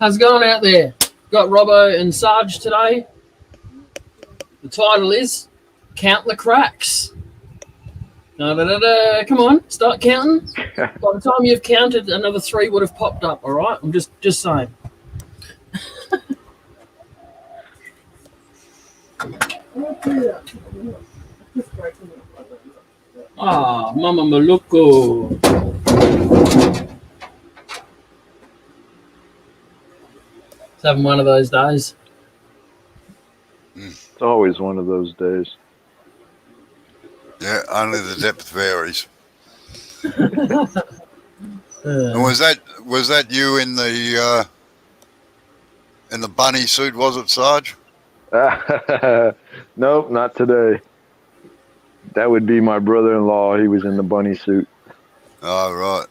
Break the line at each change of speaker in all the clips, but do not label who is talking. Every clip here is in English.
How's it going out there? Got Robbo and Sarge today. The title is Count the Cracks. Come on, start counting. By the time you've counted, another 3 would have popped up, all right? I'm just saying. Mama Maluko. It's having one of those days.
It's always one of those days.
Yeah, only the depth varies. And was that you in the bunny suit? Was it, Sarge?
Nope, not today. That would be my brother-in-law. He was in the bunny suit.
Oh, right.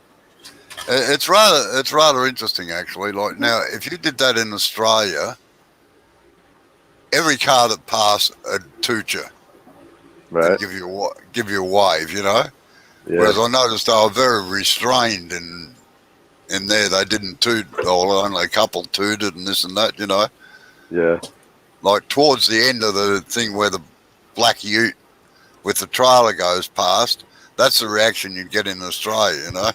It's rather interesting, actually. Like now, if you did that in Australia, every car that passed would toot you,
right?
Give you a wave, you know.
Yeah.
Whereas I noticed they were very restrained in there. They didn't toot, or only a couple tooted and this and that, you know.
Yeah.
Like towards the end of the thing where the black ute with the trailer goes past, that's the reaction you'd get in Australia, you know.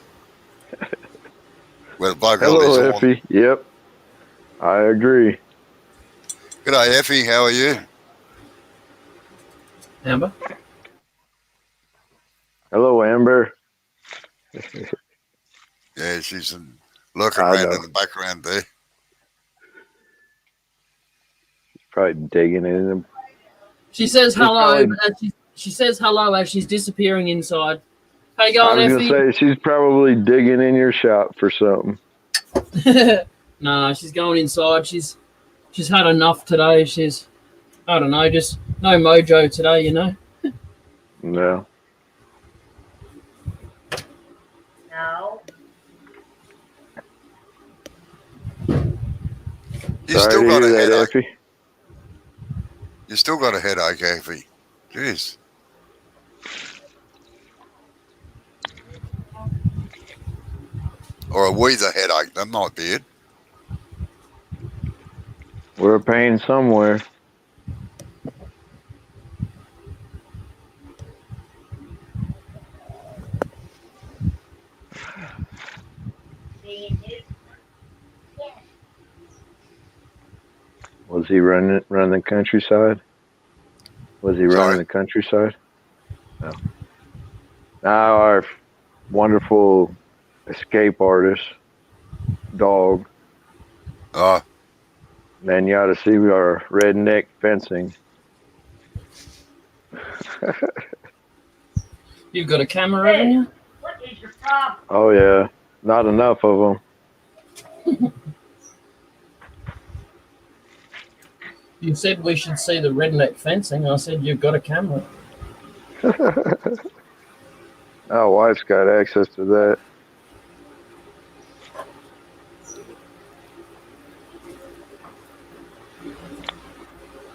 Where the bloke
Hello, Effie. Yep. I agree.
G'day, Effie. How are you?
Amber.
Hello, Amber.
Yeah, she's lurking around in the background there.
Probably digging in him.
She says hello. She says hello as she's disappearing inside. How you going, Effie?
I was going to say, she's probably digging in your shop for something.
Nah, she's going inside. She's had enough today. I don't know, just no mojo today, you know?
No.
No. You still got a headache, Effie. Jeez. Or a wheezer headache, that might be it.
We're paying somewhere. Was he running the countryside? Was he running the countryside? No. Now our wonderful escape artist, dog. Then you ought to see our redneck fencing.
You've got a camera, haven't you?
What is your problem?
Oh, yeah. Not enough of them.
You said we should see the redneck fencing. I said you've got a camera.
Our wife's got access to that.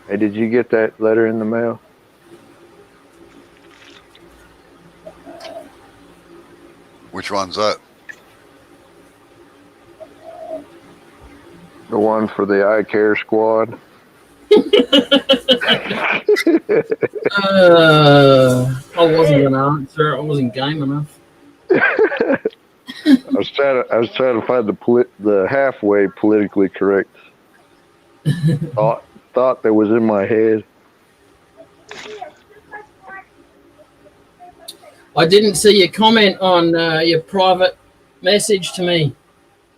Hey, did you get that letter in the mail?
Which one's that?
The one for the eye care squad.
I wasn't gonna answer. I wasn't game enough.
I was trying to find the halfway politically correct thought that was in my head.
I didn't see your comment on your private message to me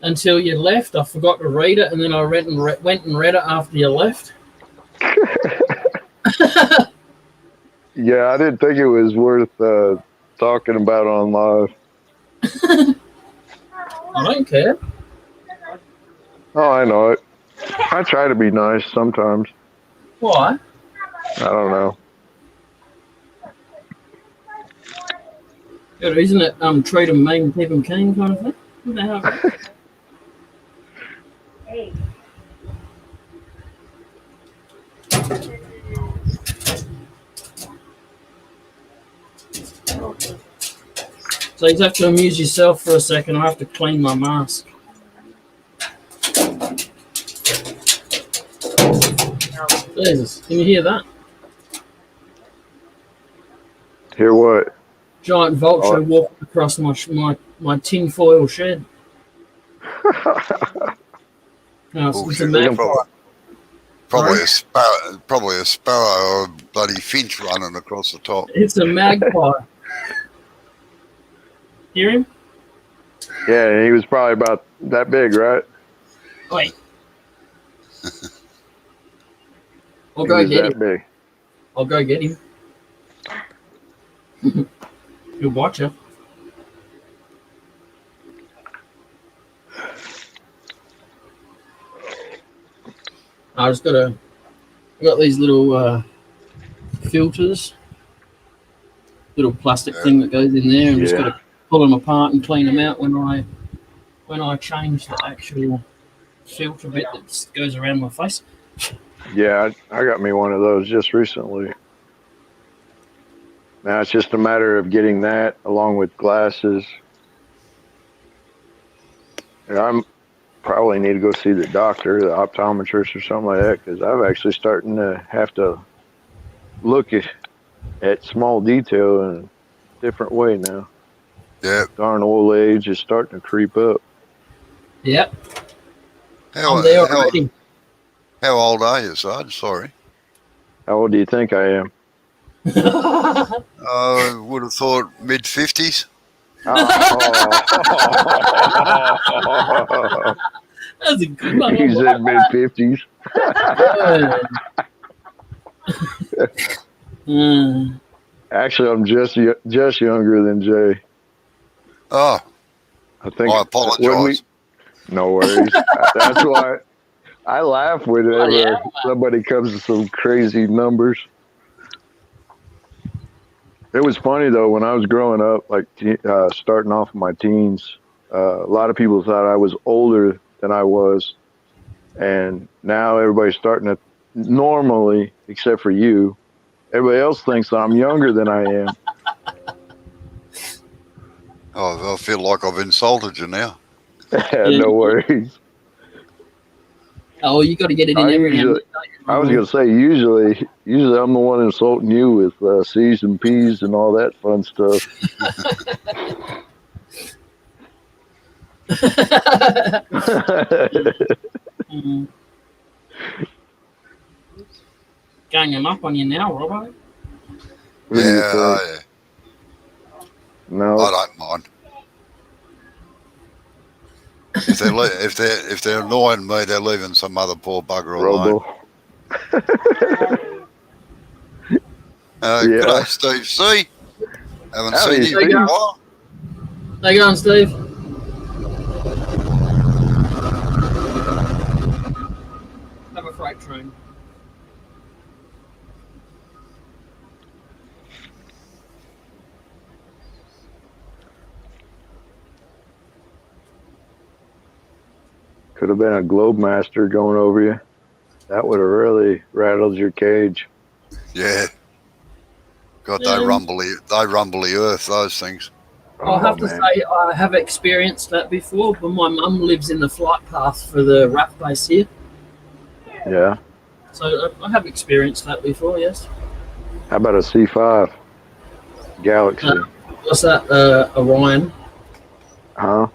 until you left. I forgot to read it, and then I went and read it after you left.
Yeah, I didn't think it was worth talking about on live.
I don't care.
Oh, I know it. I try to be nice sometimes.
Why?
I don't know.
Yeah, isn't it treat them mean and keep them keen kind of thing? What the hell?
Hey.
So you have to amuse yourself for a second. I have to clean my mask. Jesus, can you hear that?
Hear what?
Giant vulture
Oh.
walking across my tin foil shed. No, it's a
Bullshit.
magpie.
Probably a sparrow or a bloody finch running across the top.
It's a magpie. Hear him?
Yeah, he was probably about that big, right?
Wait. I'll
He
go
was
get
that
him.
big.
I'll go get him. You'll watch it. I got these little filters, little plastic thing that goes in there, and just got to pull them apart and clean them out when I change the actual filter bit that goes around my face.
Yeah, I got me one of those just recently. Now it's just a matter of getting that along with glasses. And I'm probably need to go see the doctor, the optometrist, or something like that, because I'm actually starting to have to look at small detail in a different way now.
Yeah.
Darn old age is starting to creep up.
Yep.
How,
I'm there
how,
already.
how old are you, Sarge? Sorry.
How old do you think I am?
I would have thought mid-50s.
Oh.
That's a good one.
He's in mid-50s. Actually, I'm just younger than Jay.
Oh,
I think.
I apologise.
No worries. That's why I laugh whenever somebody comes to some crazy numbers. It was funny though when I was growing up, like starting off in my teens. A lot of people thought I was older than I was, and now everybody's starting to normally, except for you. Everybody else thinks that I'm younger than I am.
Oh, I feel like I've insulted you now.
No worries.
Oh, you got to get it in every now and then.
I was going to say, usually I'm the one insulting you with C's and P's and all that fun stuff.
Gang up on you now, Robbo.
Yeah.
No,
I don't mind. If they're annoying me, they're leaving some other poor bugger alone. Good day, Steve C. Haven't seen you in a while.
How you going, Steve? Have a freight train.
Could have been a Globemaster going over you. That would have really rattled your cage.
Yeah. God, they rumble the earth, those things.
I'll have to say I have experienced that before, but my mum lives in the flight path for the RAF base here.
Yeah.
So I have experienced that before, yes.
How about a C5 Galaxy?
What's that? Orion?
Huh?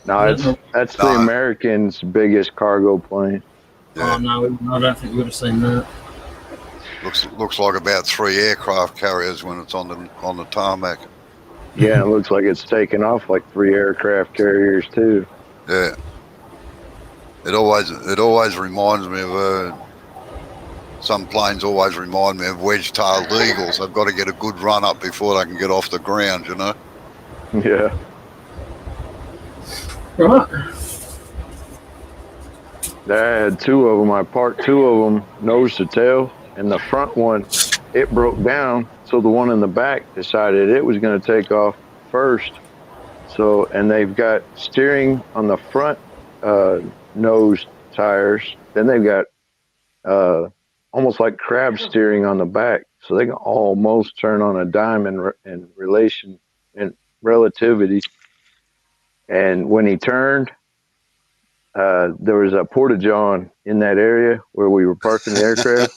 No, that's the Americans' biggest cargo plane.
Yeah. Oh no, I don't think we would have seen that.
Looks like about 3 aircraft carriers when it's on the tarmac.
Yeah, it looks like it's taken off like 3 aircraft carriers too.
Yeah. It always reminds me of some planes always remind me of wedge-tailed eagles. They've got to get a good run up before they can get off the ground, you know?
Yeah.
Right.
I had 2 of them. I parked 2 of them nose to tail, and the front one, it broke down. So the one in the back decided it was going to take off first. So, and they've got steering on the front nose tires. Then they've got almost like crab steering on the back. So they can almost turn on a dime in relation and relativity. And when he turned, there was a porta-john in that area where we were parking the aircraft.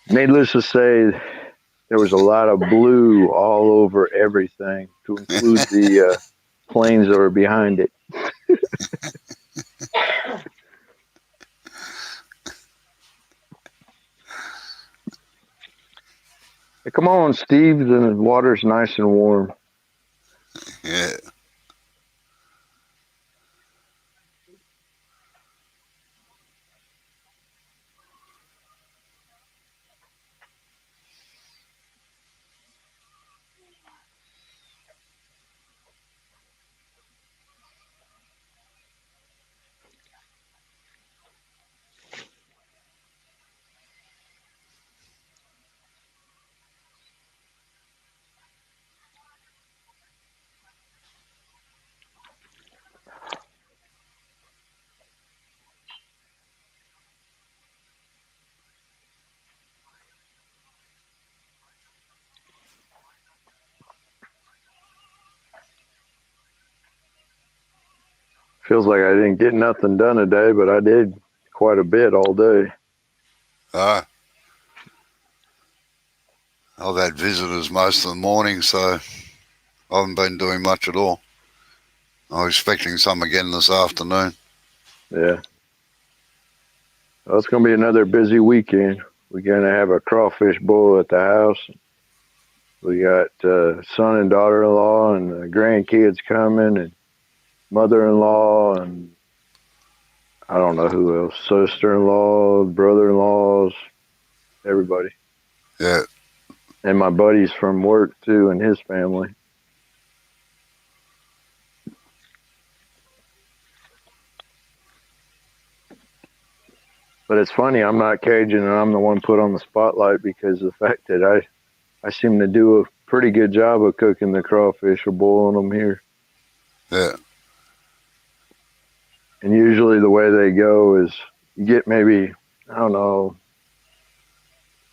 Needless to say, there was a lot of blue all over everything, to include the planes that were behind it. Hey, come on, Steve. The water's nice and warm.
Yeah.
Feels like I didn't get nothing done today, but I did quite a bit all day.
I've had visitors most of the morning, so I haven't been doing much at all. I'm expecting some again this afternoon.
Yeah. Well, it's going to be another busy weekend. We're going to have a crawfish boil at the house. We got son and daughter-in-law and grandkids coming and mother-in-law and I don't know who else, sister-in-law, brother-in-laws, everybody.
Yeah.
And my buddies from work too and his family. But it's funny, I'm not Cajun and I'm the one put on the spotlight because of the fact that I seem to do a pretty good job of cooking the crawfish or boiling them here.
Yeah.
And usually the way they go is you get maybe, I don't know,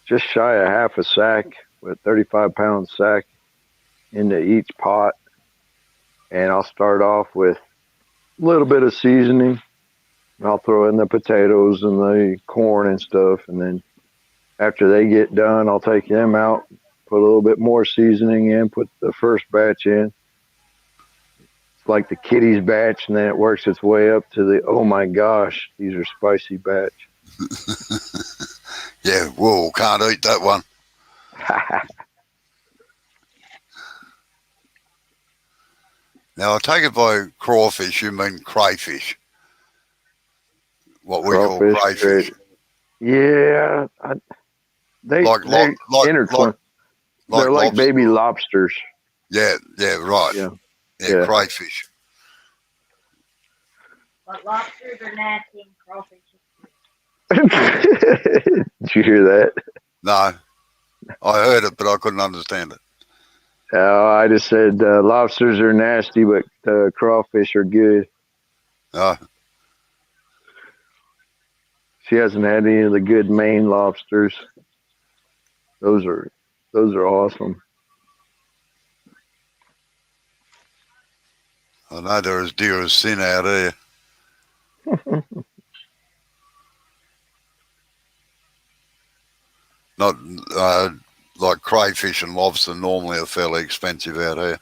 just shy of half a sack, with 35-pound sack into each pot. And I'll start off with a little bit of seasoning. And I'll throw in the potatoes and the corn and stuff. And then after they get done, I'll take them out, put a little bit more seasoning in, put the first batch in. It's like the kiddies batch, and then it works its way up to the, oh my gosh, these are spicy batch.
Yeah, whoa, can't eat that one. Now, I take it by crawfish, you mean crayfish. What we call crayfish.
Yeah. They intertwine. They're like baby lobsters.
Yeah, right.
Yeah,
crayfish.
But lobsters are nasty and crawfish.
Did you hear that?
No, I heard it, but I couldn't understand it.
I just said lobsters are nasty, but crawfish are good. She hasn't had any of the good Maine lobsters. Those are awesome.
I know they're as dear as sin out here. Not like crayfish and lobster normally are fairly expensive out here.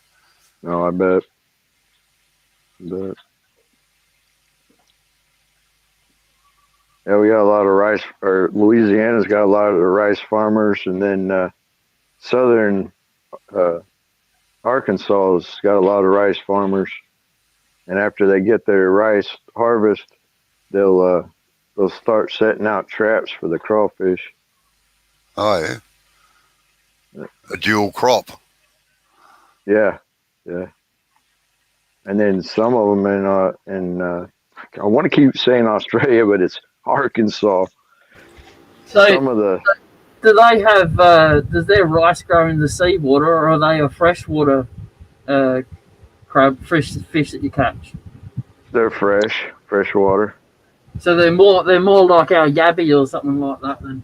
No, I bet. Yeah, we got a lot of rice, or Louisiana's got a lot of the rice farmers, and then southern Arkansas has got a lot of rice farmers. And after they get their rice harvest, they'll start setting out traps for the crawfish.
Oh yeah, a dual crop.
Yeah. And then some of them in I want to keep saying Australia, but it's Arkansas.
So,
some of the
do they have? Does their rice grow in the seawater, or are they a freshwater crab, fish that you catch?
they're fresh water.
So they're more like our yabby or something like that then.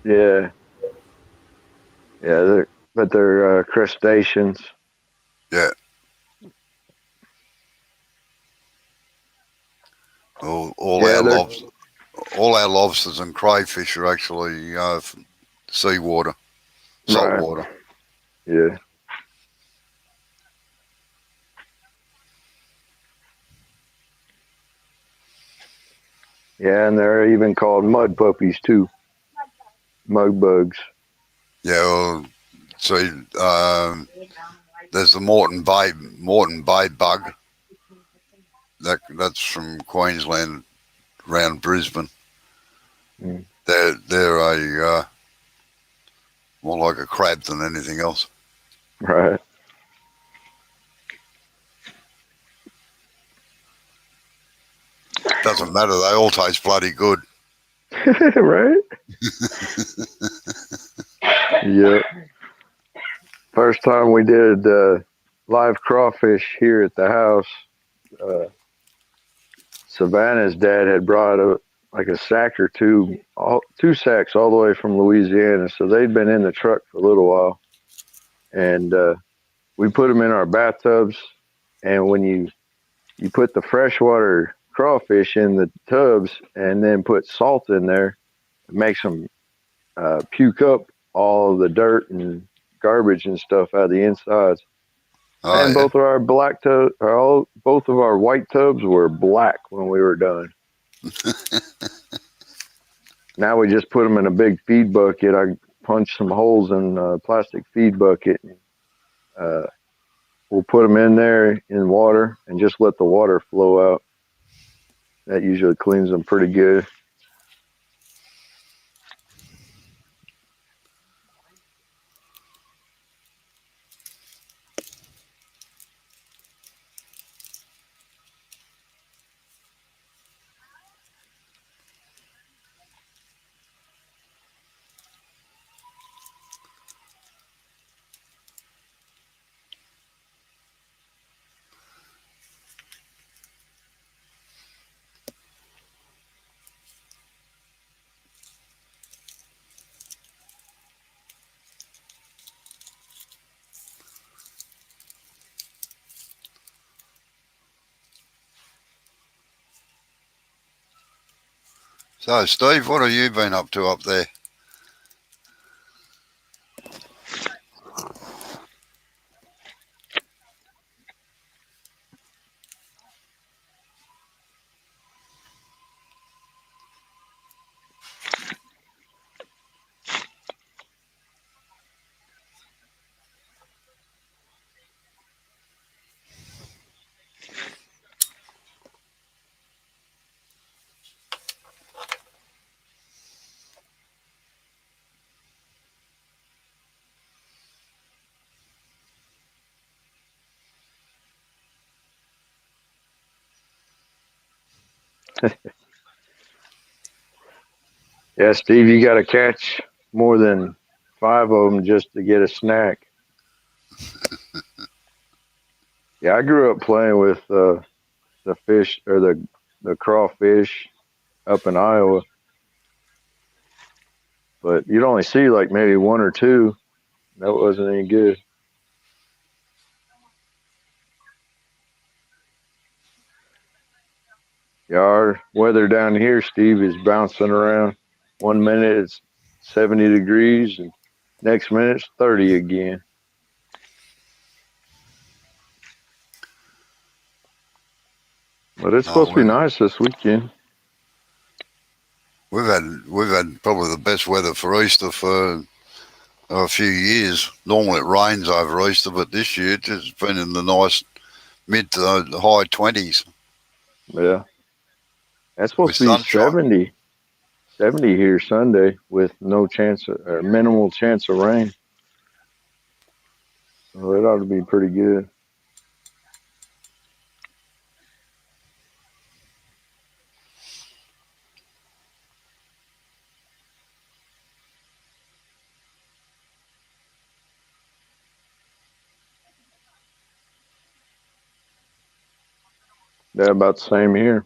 Yeah, they're crustaceans.
Yeah. All
Yeah,
our
they're
lobsters and crayfish are actually seawater, salt
right.
water.
Yeah. Yeah, and they're even called mud puppies too. Mud bugs.
Yeah, well, see, there's the Moreton Bay bug. That's from Queensland, around Brisbane.
Mm.
They're a more like a crab than anything else.
Right.
Doesn't matter. They all taste bloody good.
Right? Yep. First time we did live crawfish here at the house, uh, Savannah's dad had brought like a sack or two, 2 sacks all the way from Louisiana. So they'd been in the truck for a little while, and we put them in our bathtubs. And when you put the freshwater crawfish in the tubs and then put salt in there, it makes them puke up all of the dirt and garbage and stuff out of the insides.
Oh
And
yeah.
both of our both of our white tubs were black when we were done. Now we just put them in a big feed bucket. I punched some holes in a plastic feed bucket. Uh, we'll put them in there in water and just let the water flow out. That usually cleans them pretty good.
So Steve, what have you been up to up there?
Yeah, Steve, you got to catch more than 5 of them just to get a snack. Yeah, I grew up playing with the fish or the crawfish up in Iowa, but you'd only see like maybe one or two. That wasn't any good. Yeah, our weather down here, Steve, is bouncing around. 1 minute it's 70 degrees, and next minute it's 30 again. But it's supposed to be
Oh,
nice this weekend.
we've had probably the best weather for Easter for a few years. Normally it rains over Easter, but this year it's been in the nice mid to the high 20s
Yeah, that's
with
supposed to be
sunshine.
70 here Sunday with no chance or minimal chance of rain. So it ought to be pretty good. Yeah, about the same here.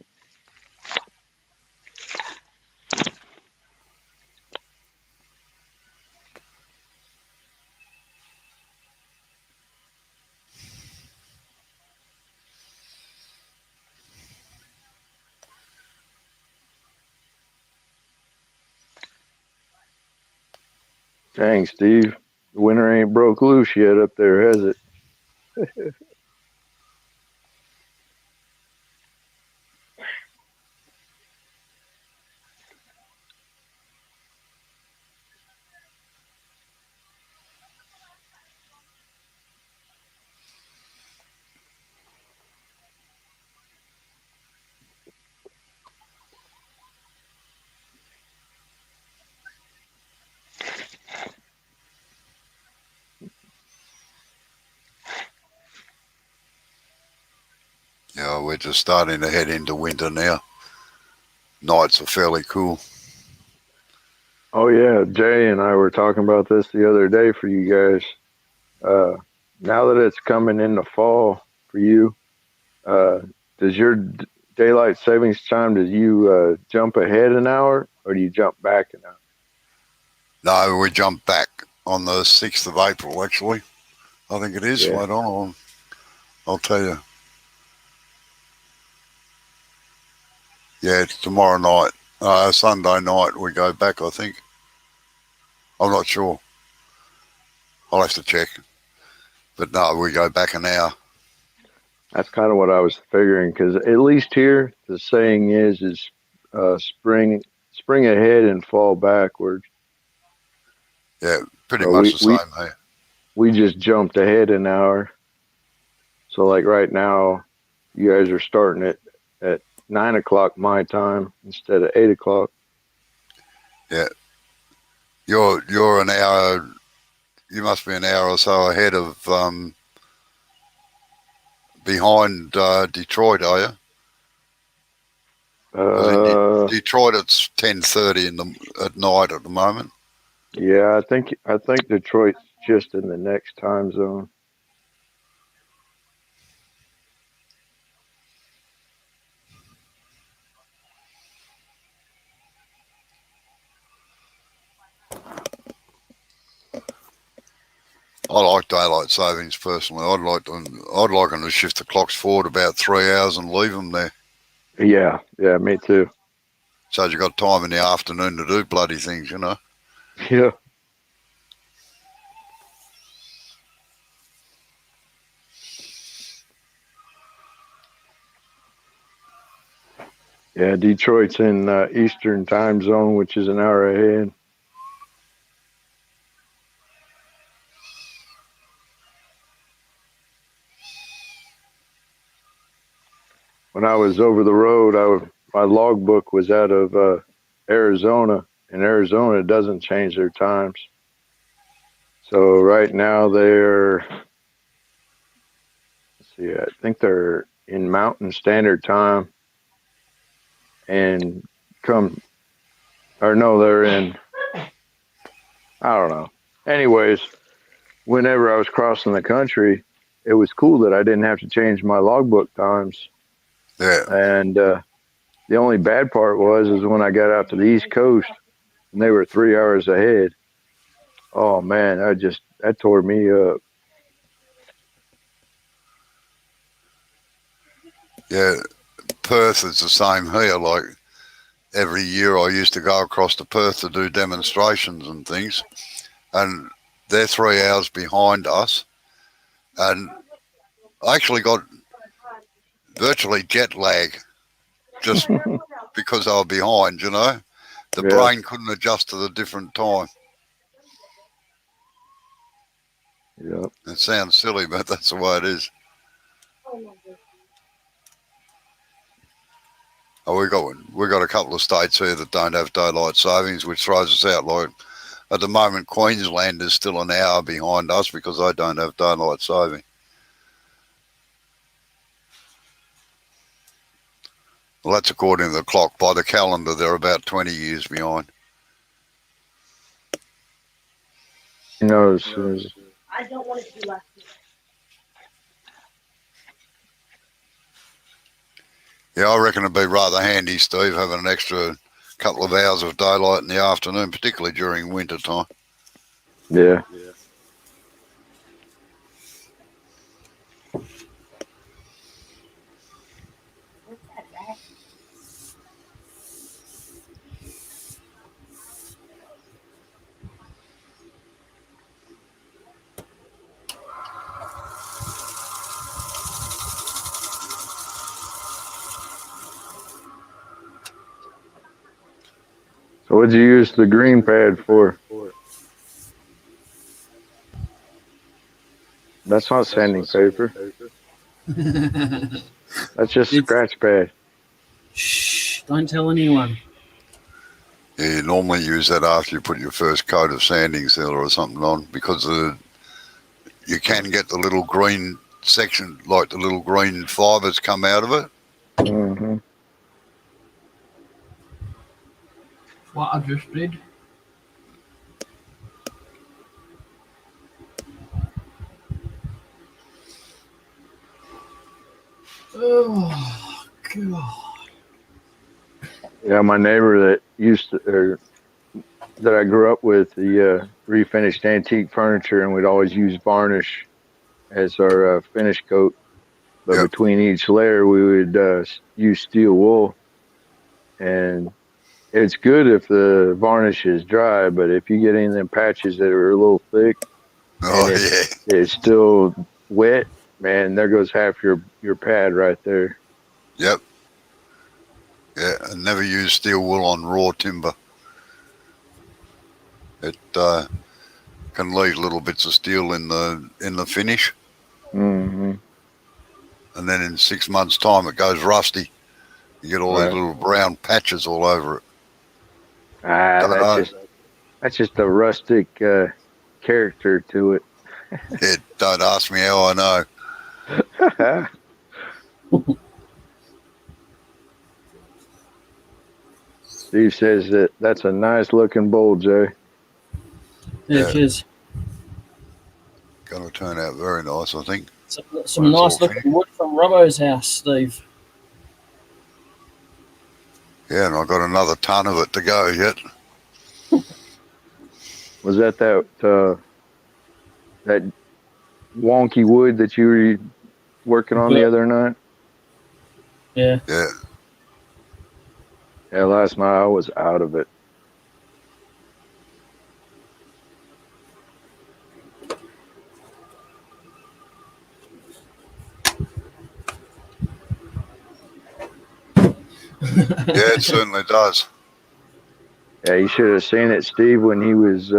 Dang, Steve. The winter ain't broke loose yet up there, has it?
Yeah, we're just starting to head into winter now. Nights are fairly cool.
Oh, yeah. Jay and I were talking about this the other day for you guys. Now that it's coming into fall for you, uh, does your daylight savings time, does you jump ahead an hour or do you jump back an hour?
No, we jump back on the 6th of April, actually. I think it is.
Yeah.
Wait on. I'll tell you. Yeah, it's tomorrow night. Sunday night we go back, I think. I'm not sure. I'll have to check. But no, we go back an hour.
That's kind of what I was figuring because at least here the saying is spring ahead and fall backwards.
Yeah, pretty
So
much the same here.
we just jumped ahead an hour. So like right now, you guys are starting at 9 o'clock my time instead of 8 o'clock.
Yeah. You're an hour. You must be an hour or so ahead of behind Detroit, are you? Because in Detroit it's 10:30 at night at the moment.
Yeah, I think Detroit's just in the next time zone.
I like daylight savings personally. I'd like them to shift the clocks forward about 3 hours and leave them there,
Yeah, me too.
so you've got time in the afternoon to do bloody things, you know.
Yeah. Yeah, Detroit's in Eastern time zone, which is an hour ahead. When I was over the road, my logbook was out of Arizona, and Arizona doesn't change their times. So right now I think they're in Mountain Standard Time, and they're in, I don't know. Anyways, whenever I was crossing the country, it was cool that I didn't have to change my logbook times.
Yeah.
And the only bad part is when I got out to the East Coast and they were 3 hours ahead. Oh man, that tore me up.
Yeah, Perth is the same here. Like every year I used to go across to Perth to do demonstrations and things, and they're 3 hours behind us. And I actually got virtually jet lag just because I was behind, you know. The
Yeah.
brain couldn't adjust to the different time.
Yeah.
It sounds silly, but that's the way it is. Oh, we got a couple of states here that don't have daylight savings, which throws us out. Like at the moment, Queensland is still an hour behind us because they don't have daylight saving. Well, that's according to the clock. By the calendar, they're about 20 years behind.
You know, as soon as
I don't want it to be left.
Yeah, I reckon it'd be rather handy, Steve, having an extra couple of hours of daylight in the afternoon, particularly during winter time.
yeah.
What's that rat?
So what'd you use the green pad for? That's not sanding paper. That's just
It's-
scratch pad.
Shh, don't tell anyone.
Yeah, you normally use that after you put your first coat of sanding sealer or something on, because you can get the little green section, like the little green fibers come out of it.
Mm-hmm.
What I just did. Oh, God.
Yeah, my neighbor that that I grew up with, he refinished antique furniture, and we'd always use varnish as our finish coat. But
Yep.
between each layer, we would use steel wool, and it's good if the varnish is dry. But if you get any of them patches that are a little thick
Oh,
and
yeah.
it's still wet, man, there goes half your pad right there.
Yep. Yeah, and never use steel wool on raw timber. It can leave little bits of steel in the finish,
Mm-hmm.
and then in 6 months' time it goes rusty. You get all these
Right.
little brown patches all over it.
Ah, that's just a rustic character to it.
Don't ask me how I know.
Steve says that's a nice looking bowl, Jay.
Yeah,
Yeah.
cheers.
Going to turn out very nice, I think.
Some
Well, it's
nice
all
looking wood from Robbo's house, Steve.
Yeah, and I've got another ton of it to go yet.
Was that wonky wood that you were working on the other night?
Yeah.
Yeah.
Yeah, last night I was out of it.
Yeah, it certainly does.
Yeah, you should have seen it, Steve, when he was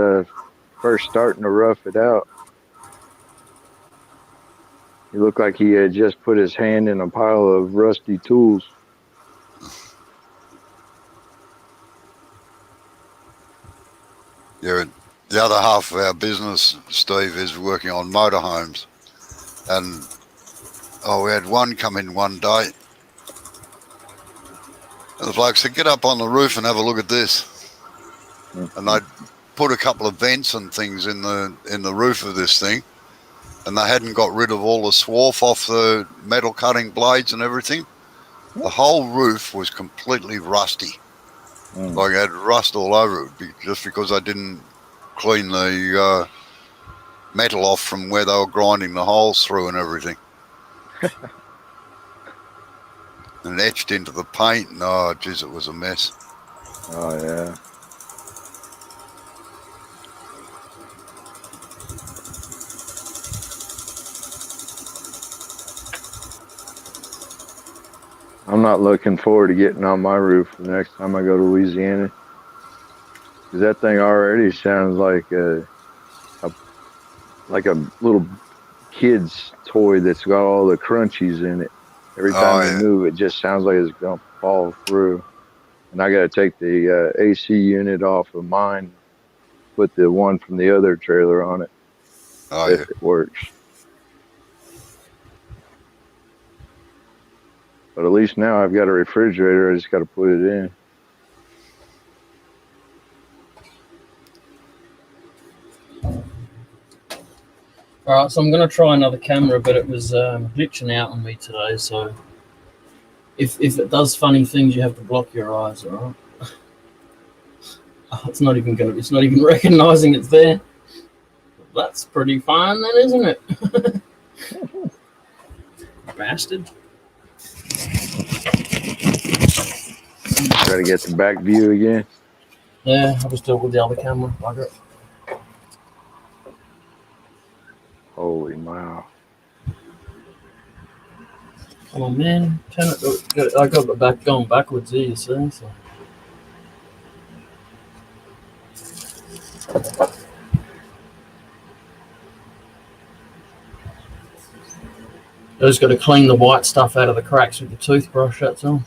first starting to rough it out. He looked like he had just put his hand in a pile of rusty tools.
Yeah, the other half of our business, Steve, is working on motorhomes. And we had one come in one day. And the bloke said, "Get up on the roof and have a look at this." And they'd put a couple of vents and things in the roof of this thing, and they hadn't got rid of all the swarf off the metal cutting blades and everything. The whole roof was completely rusty. Like it had rust all over it, just because I didn't clean the metal off from where they were grinding the holes through and everything. And it etched into the paint, and oh geez, it was a mess.
Oh yeah. I'm not looking forward to getting on my roof the next time I go to Louisiana, because that thing already sounds like a little kid's toy that's got all the crunchies in it. Every time you move, it just sounds like it's gonna fall through. And I got to take the AC unit off of mine, put the one from the other trailer on it, if it works. But at least now I've got a refrigerator. I just got to put it in.
All right, so I'm going to try another camera, but it was glitching out on me today. So if it does funny things, you have to block your eyes. All right. It's not even recognizing it's there. That's pretty fine, then, isn't it? Bastard.
Try to get the back view again.
Yeah, I was still with the other camera. Bugger it.
Holy wow.
Come on, man. I got the back going backwards here, you see. So. I just got to clean the white stuff out of the cracks with the toothbrush, that's all.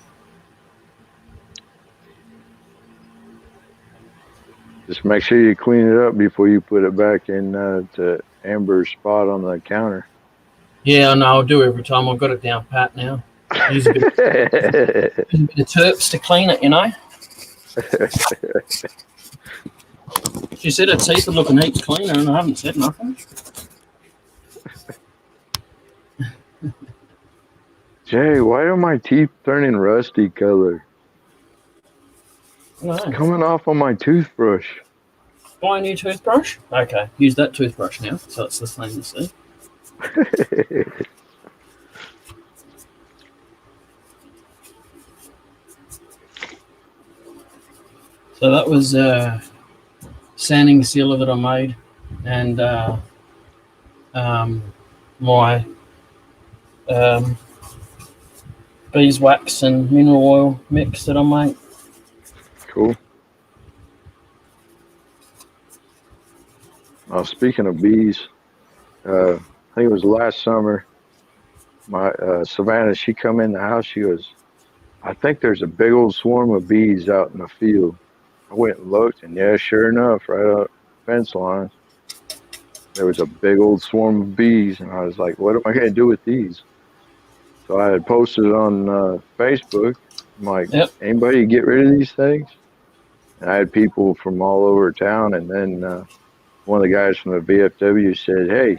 Just make sure you clean it up before you put it back in to Amber's spot on the counter.
Yeah, I know, I'll do every time. I've got it down pat now. Use a bit of terps to clean it, you know? She said her teeth are looking heaps cleaner and I haven't said nothing.
Jay, why are my teeth turning rusty color?
No.
It's coming off on my toothbrush.
Buy a new toothbrush? Okay, use that toothbrush now, so it's the same as see. So that was sanding sealer that I made, and my beeswax and mineral oil mix that I make.
Cool. Speaking of bees, I think it was last summer, my Savannah, she come in the house, she goes, I think there's a big old swarm of bees out in the field. I went and looked, and yeah, sure enough, right up the fence line, there was a big old swarm of bees, and I was like, what am I going to do with these? So I had posted on Facebook, I'm like,
Yep.
Anybody get rid of these things? And I had people from all over town, and then one of the guys from the VFW said, hey,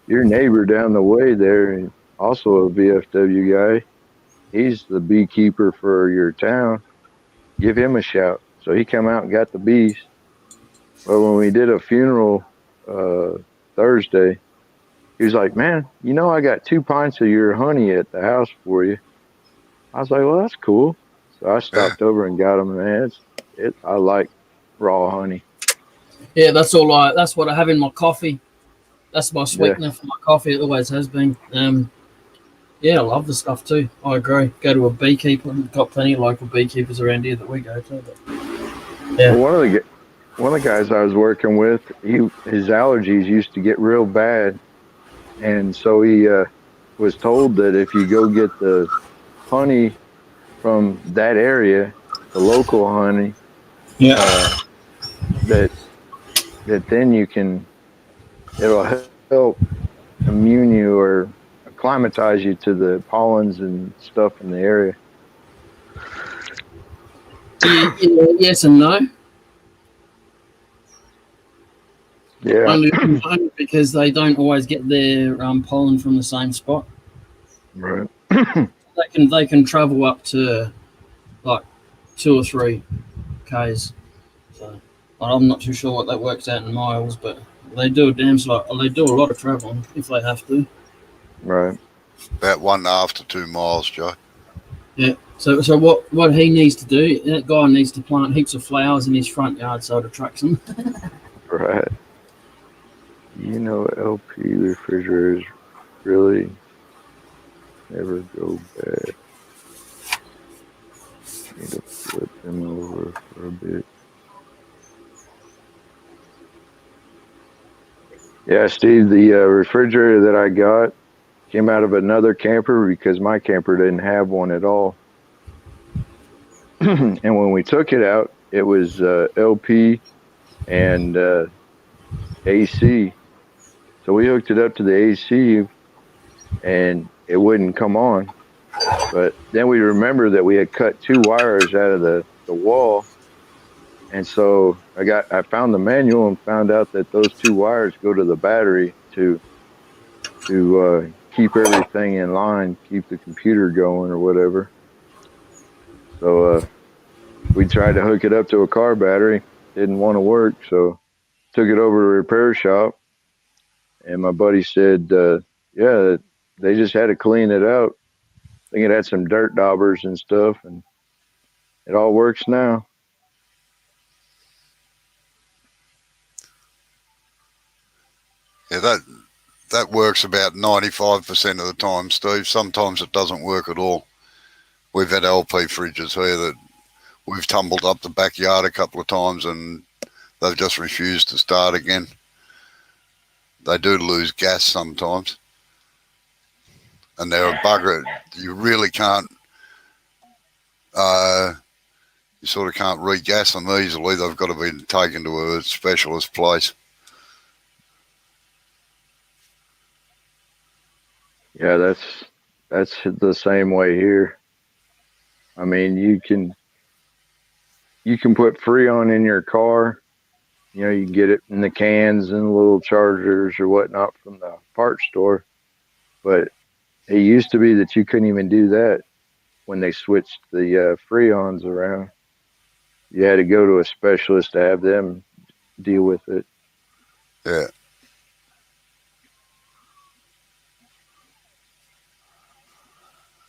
your neighbor down the way there, and also a VFW guy, he's the beekeeper for your town. Give him a shout. So he come out and got the bees. But when we did a funeral Thursday, he was like, man, you know, I got 2 pints of your honey at the house for you. I was like, well, that's cool. So I stopped over and got them, man. I like raw honey.
Yeah, that's all that's what I have in my coffee. That's my sweetener for my coffee. It always has been. Yeah, I love the stuff too. I agree. Go to a beekeeper. We've got plenty of local beekeepers around here that we go to. But, yeah.
Well, one of the guys I was working with, his allergies used to get real bad, and so he was told that if you go get the honey from that area, the local honey, that then it'll help immune you or acclimatize you to the pollens and stuff in the area.
Yeah, yes and no.
Yeah.
Only because they don't always get their pollen from the same spot.
Right.
They can travel up to like 2 or 3 k's. So I'm not too sure what that works out in miles, but they do a lot of traveling if they have to.
Right.
About 1.5 to 2 miles, Joe.
Yeah. So what he needs to do, that guy needs to plant heaps of flowers in his front yard so it attracts them.
Right. You know, LP refrigerators really never go bad. Need to flip them over for a bit. Yeah, Steve, the refrigerator that I got came out of another camper because my camper didn't have one at all. And when we took it out, it was LP and AC. So we hooked it up to the AC and it wouldn't come on. But then we remembered that we had cut 2 wires out of the wall. And so I found the manual and found out that those 2 wires go to the battery to keep everything in line, keep the computer going or whatever. So we tried to hook it up to a car battery. Didn't want to work, so took it over to a repair shop. And my buddy said, yeah, they just had to clean it out. I think it had some dirt daubers and stuff, and it all works now.
Yeah, that works about 95% of the time, Steve. Sometimes it doesn't work at all. We've had LP fridges here that we've tumbled up the backyard a couple of times and They've just refused to start again. They do lose gas sometimes. And they're a bugger. You really can't, you sort of can't regas them easily. They've got to be taken to a specialist place.
Yeah, that's the same way here. I mean, you can put Freon in your car. You know, you can get it in the cans and little chargers or whatnot from the parts store. But it used to be that you couldn't even do that when they switched the Freons around. You had to go to a specialist to have them deal with it.
Yeah.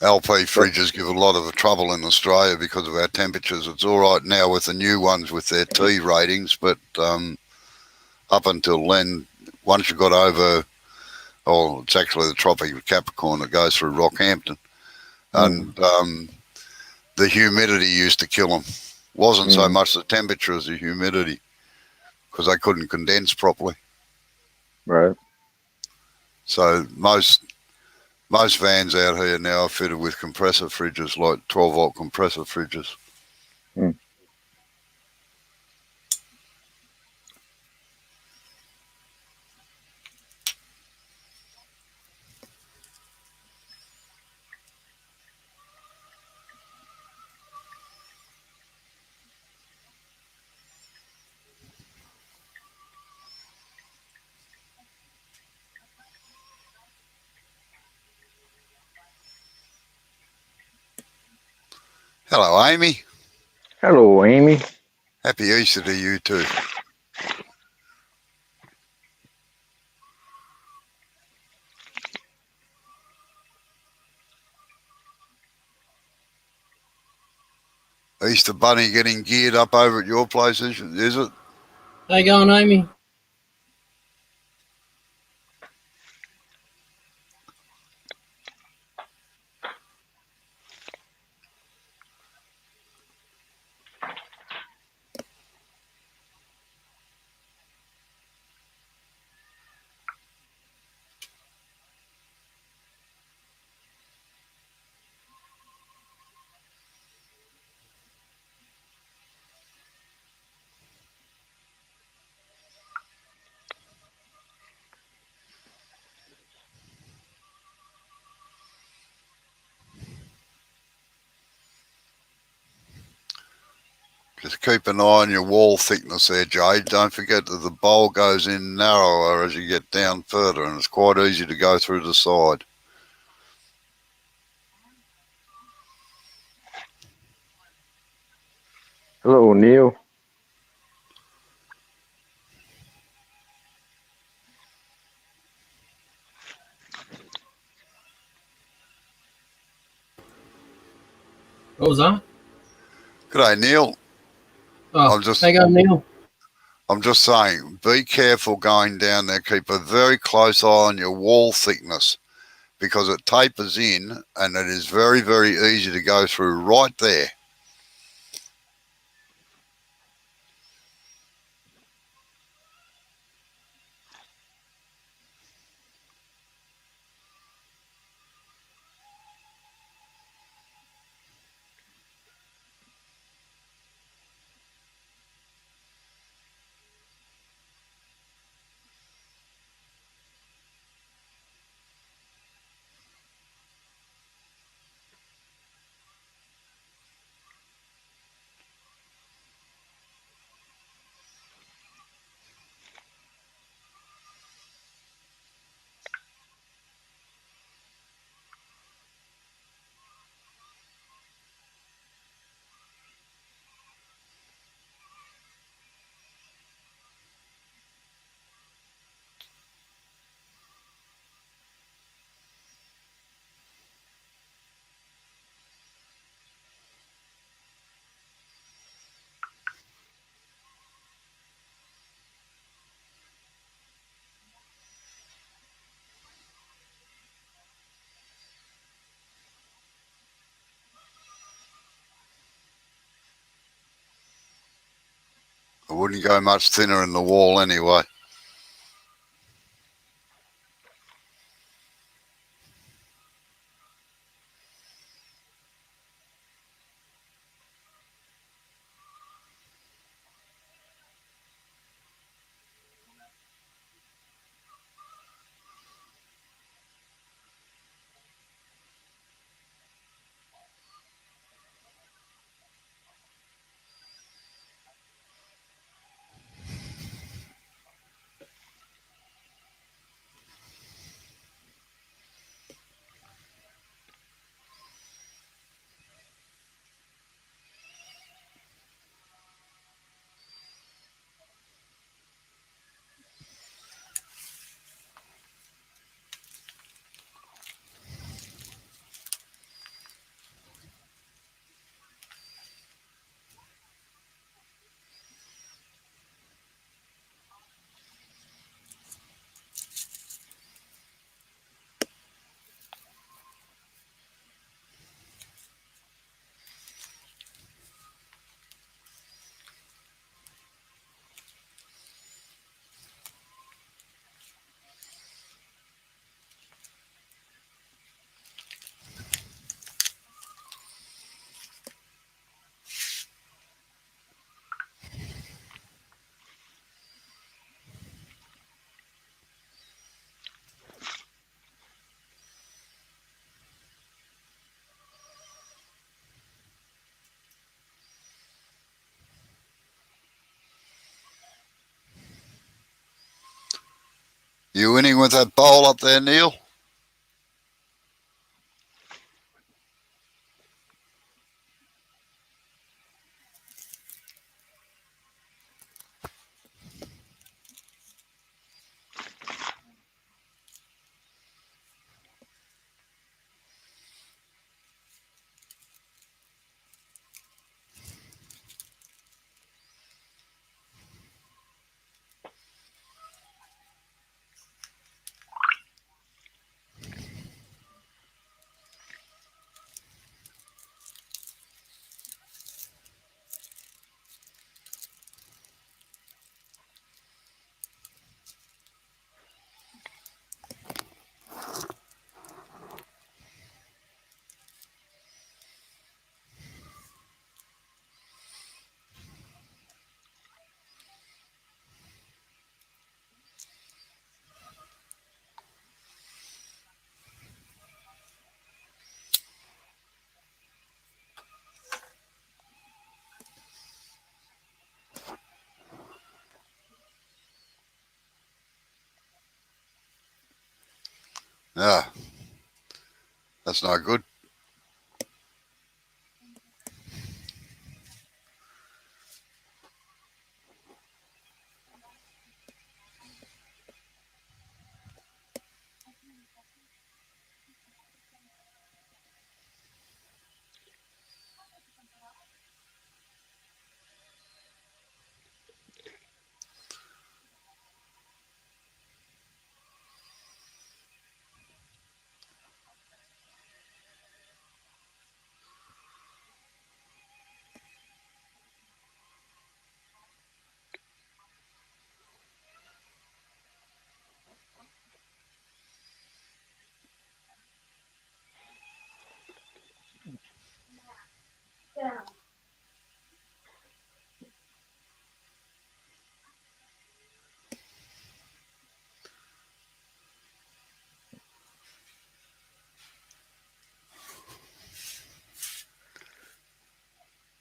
LP fridges give a lot of trouble in Australia because of our temperatures. It's all right now with the new ones with their T ratings, but up until then, once you got over, it's actually the Tropic of Capricorn that goes through Rockhampton, and the humidity used to kill them. Wasn't so much the temperature as the humidity, because they couldn't condense properly.
Right.
So most vans out here now are fitted with compressor fridges, like 12-volt compressor fridges. Hello, Amy.
Hello, Amy.
Happy Easter to you too. Easter Bunny getting geared up over at your place, is it?
How you going, Amy?
Just keep an eye on your wall thickness there, Jade. Don't forget that the bowl goes in narrower as you get down further, and it's quite easy to go through the side.
Hello, Neil.
What was that?
G'day, Neil.
Oh,
I'm just,
how you going, Neil?
I'm just saying, be careful going down there. Keep a very close eye on your wall thickness, because it tapers in and it is very, very easy to go through right there. I wouldn't go much thinner in the wall anyway. You winning with that bowl up there, Neil? Yeah, that's not good.
Yeah.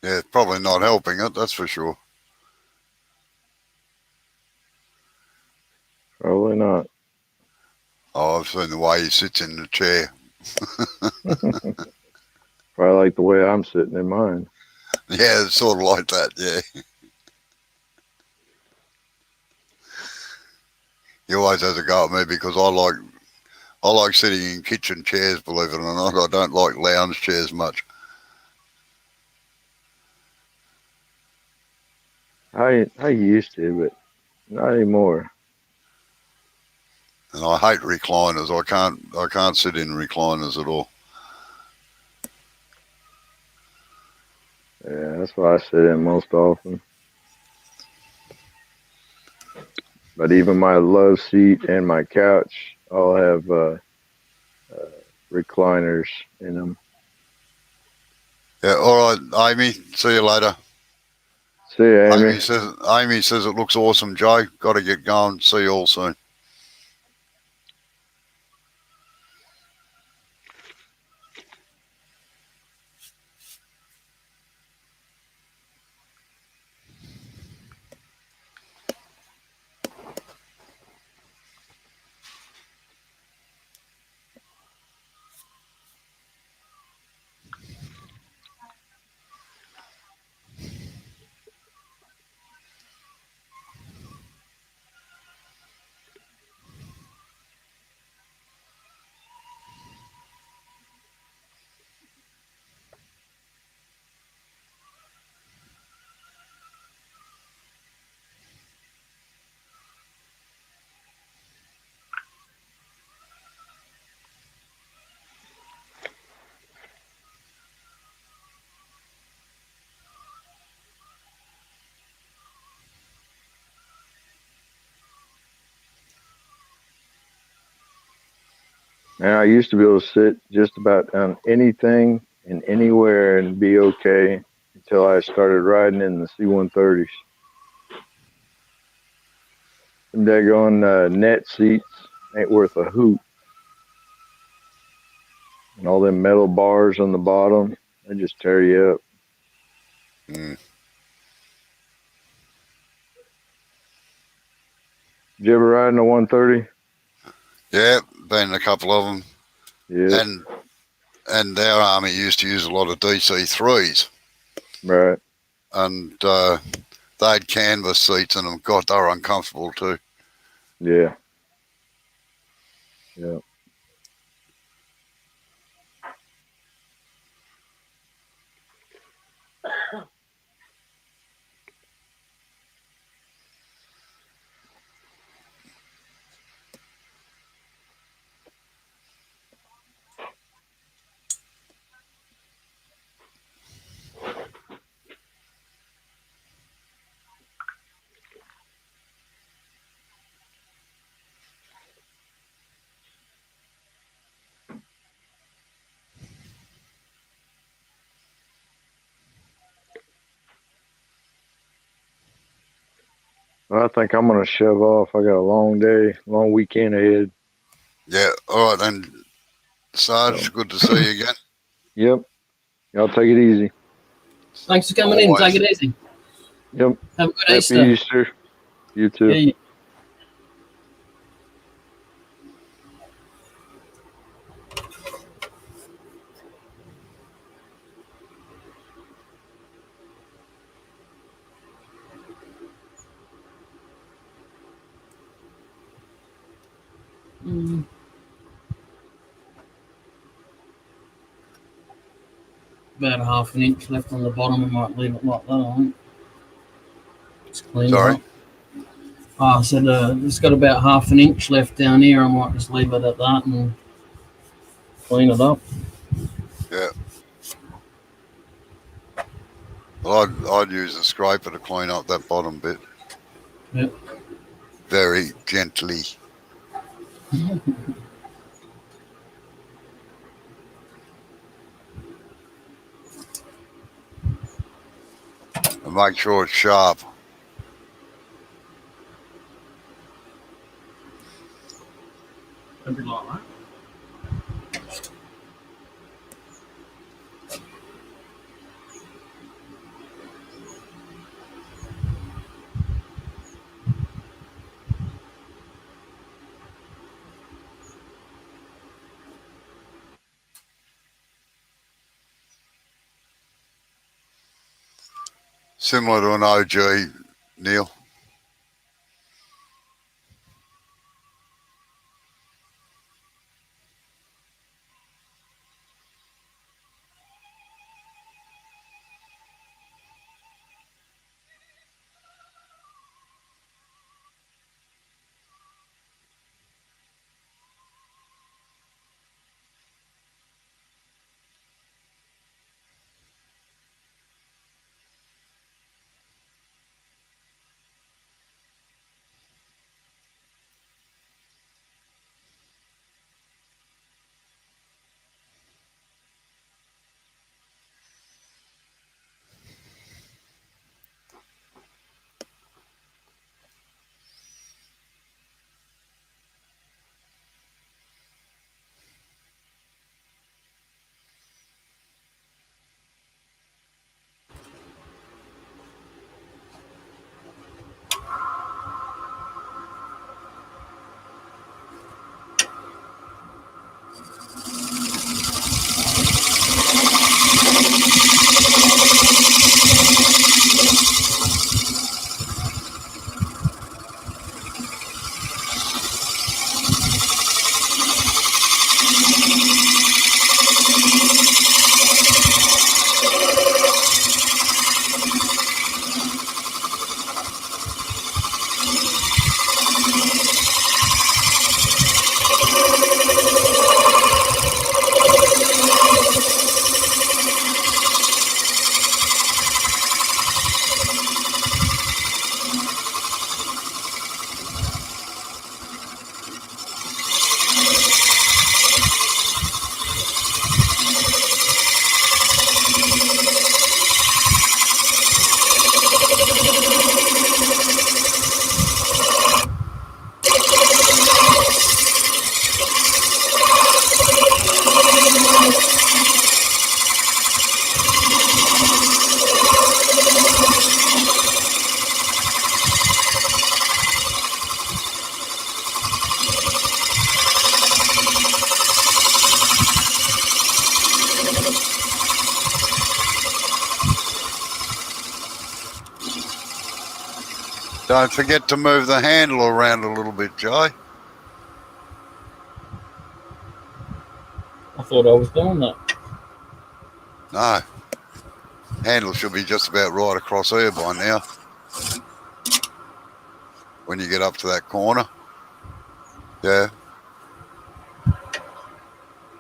Yeah, it's probably not helping it, that's for sure.
Probably not.
Oh, I've seen the way he sits in the chair.
Probably like the way I'm sitting in mine.
Yeah, it's sort of like that, yeah. He always has a go at me because I like sitting in kitchen chairs, believe it or not. I don't like lounge chairs much.
I used to, but not anymore.
And I hate recliners. I can't sit in recliners at all.
Yeah, that's what I sit in most often. But even my love seat and my couch all have recliners in them.
Yeah. All right, Amy. See you later.
See ya, Amy.
Amy says it looks awesome, Joe. Got to get going. See you all soon.
And I used to be able to sit just about on anything and anywhere and be okay until I started riding in the C-130s. Them daggone net seats ain't worth a hoot. And all them metal bars on the bottom, they just tear you up.
Mm.
Did you ever ride in a 130?
Yeah, been in a couple of them.
Yeah.
And our army used to use a lot of DC-3s.
Right.
And they had canvas seats in them. God, they were uncomfortable too.
Yeah. Yeah. Well, I think I'm going to shove off. I got a long day, long weekend ahead.
Yeah, all right then, Sarge,
So,
good to see you again.
yep. Y'all take it easy.
Thanks for coming in. Take it easy.
Yep.
Have a good
Happy
Easter.
Easter. You too.
Yeah. Mm. About a half an inch left on the bottom. I might leave it like that. I think. Just clean
Sorry?
it up. Oh, I said it's got about half an inch left down here. I might just leave it at that and clean it up.
Yeah. Well, I'd use a scraper to clean up that bottom bit.
Yep.
Very gently. And make sure it's sharp.
Something like that.
Similar to an OG, Neil. Don't forget to move the handle around a little bit, Joe.
I thought I was doing that.
No. Handle should be just about right across there by now. When you get up to that corner. Yeah.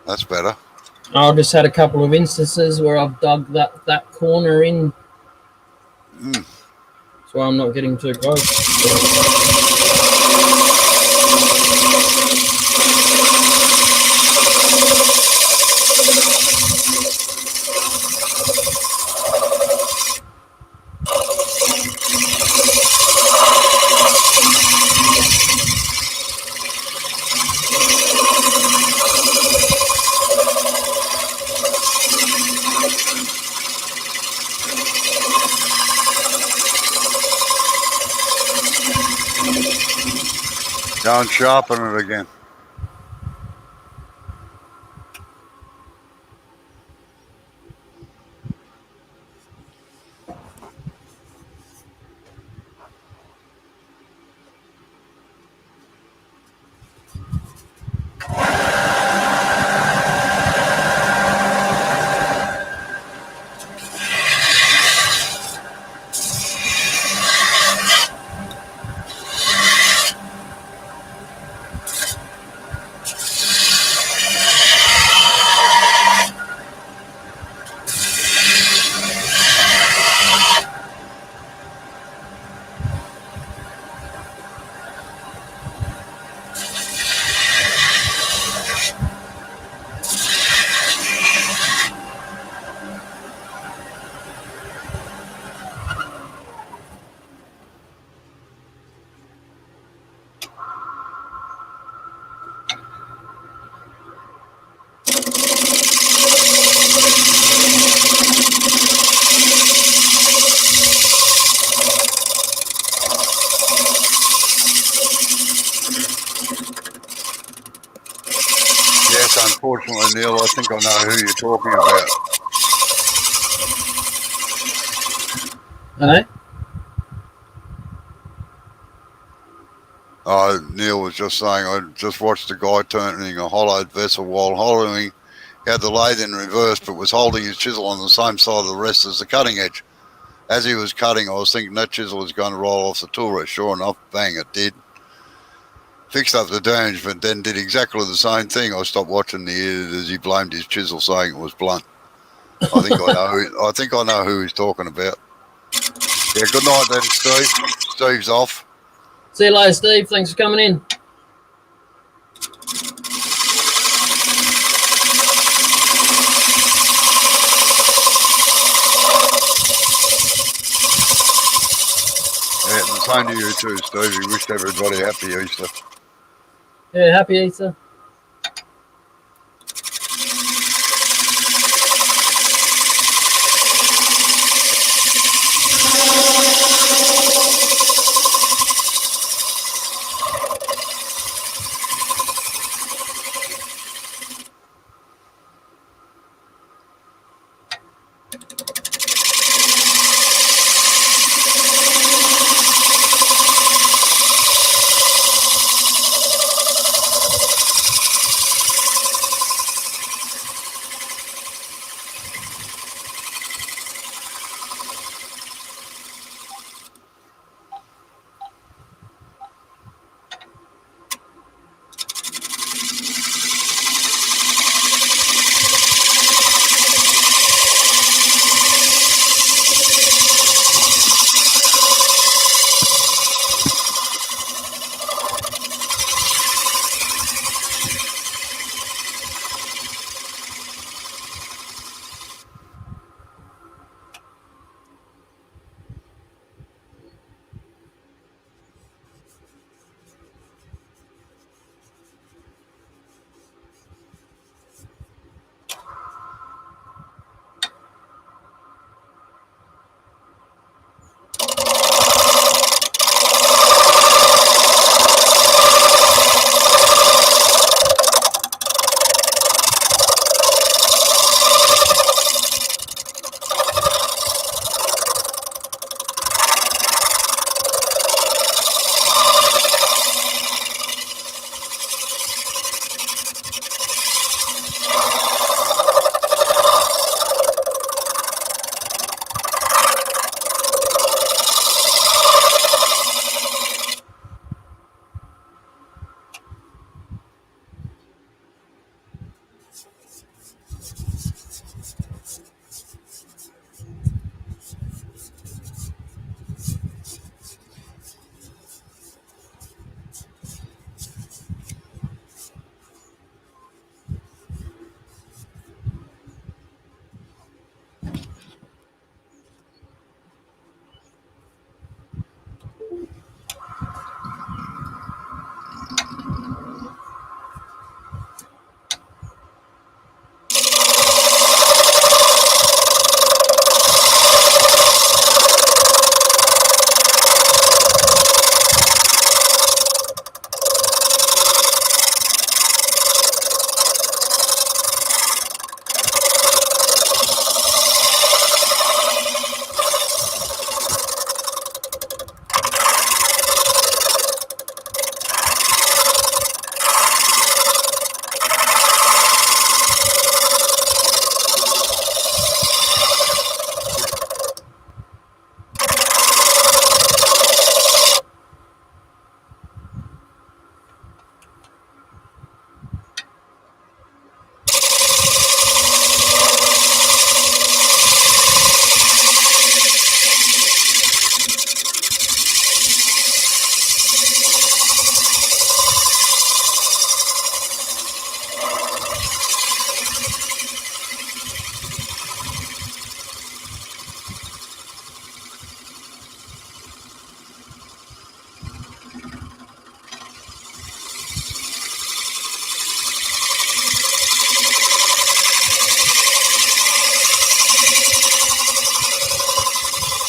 That's better.
I just had a couple of instances where I've dug that corner in. So I'm not getting too close.
Go and sharpen it again. Yes, unfortunately, Neil, I think I know who you're talking about.
Alright.
Neil was just saying, I just watched a guy turning a hollowed vessel while hollowing. He had the lathe in reverse, but was holding his chisel on the same side of the rest as the cutting edge. As he was cutting, I was thinking that chisel was going to roll off the tool rest. Sure enough, bang, it did. Fixed up the damage, but then did exactly the same thing. I stopped watching the edit as he blamed his chisel, saying it was blunt. I think I know who he's talking about. Yeah, good night then, Steve. Steve's off.
See you later, Steve. Thanks for coming in.
Yeah, and the same to you too, Steve. We wished everybody a happy Easter.
Yeah, happy Easter.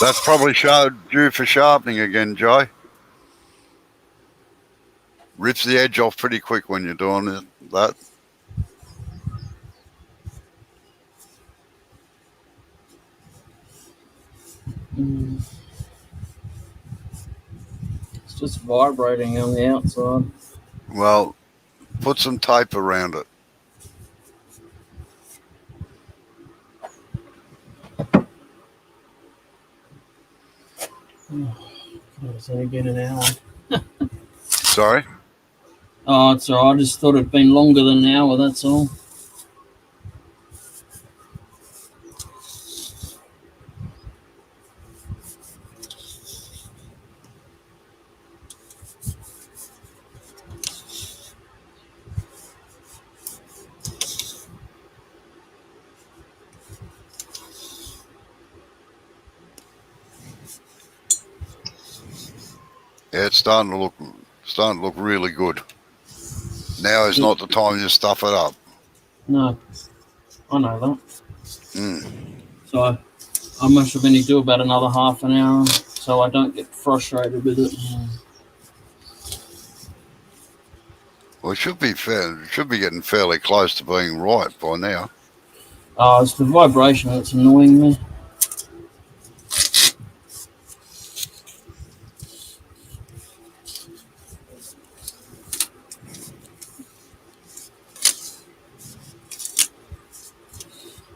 That's probably due for sharpening again, Joe. Rips the edge off pretty quick when you're doing that.
It's just vibrating on the outside.
Well, put some tape around it.
It's only been an hour.
Sorry?
Oh, it's alright. I just thought it'd been longer than an hour, that's all.
Yeah, it's starting to look really good. Now is not the time to stuff it up.
No, I know that.
Mm.
So I must have been to do about another half an hour so I don't get frustrated with it.
Well, it should be getting fairly close to being right by now.
Oh, it's the vibration that's annoying me.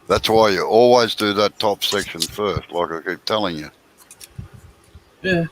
That's why you always do that top section first, like I keep telling you.
Yeah.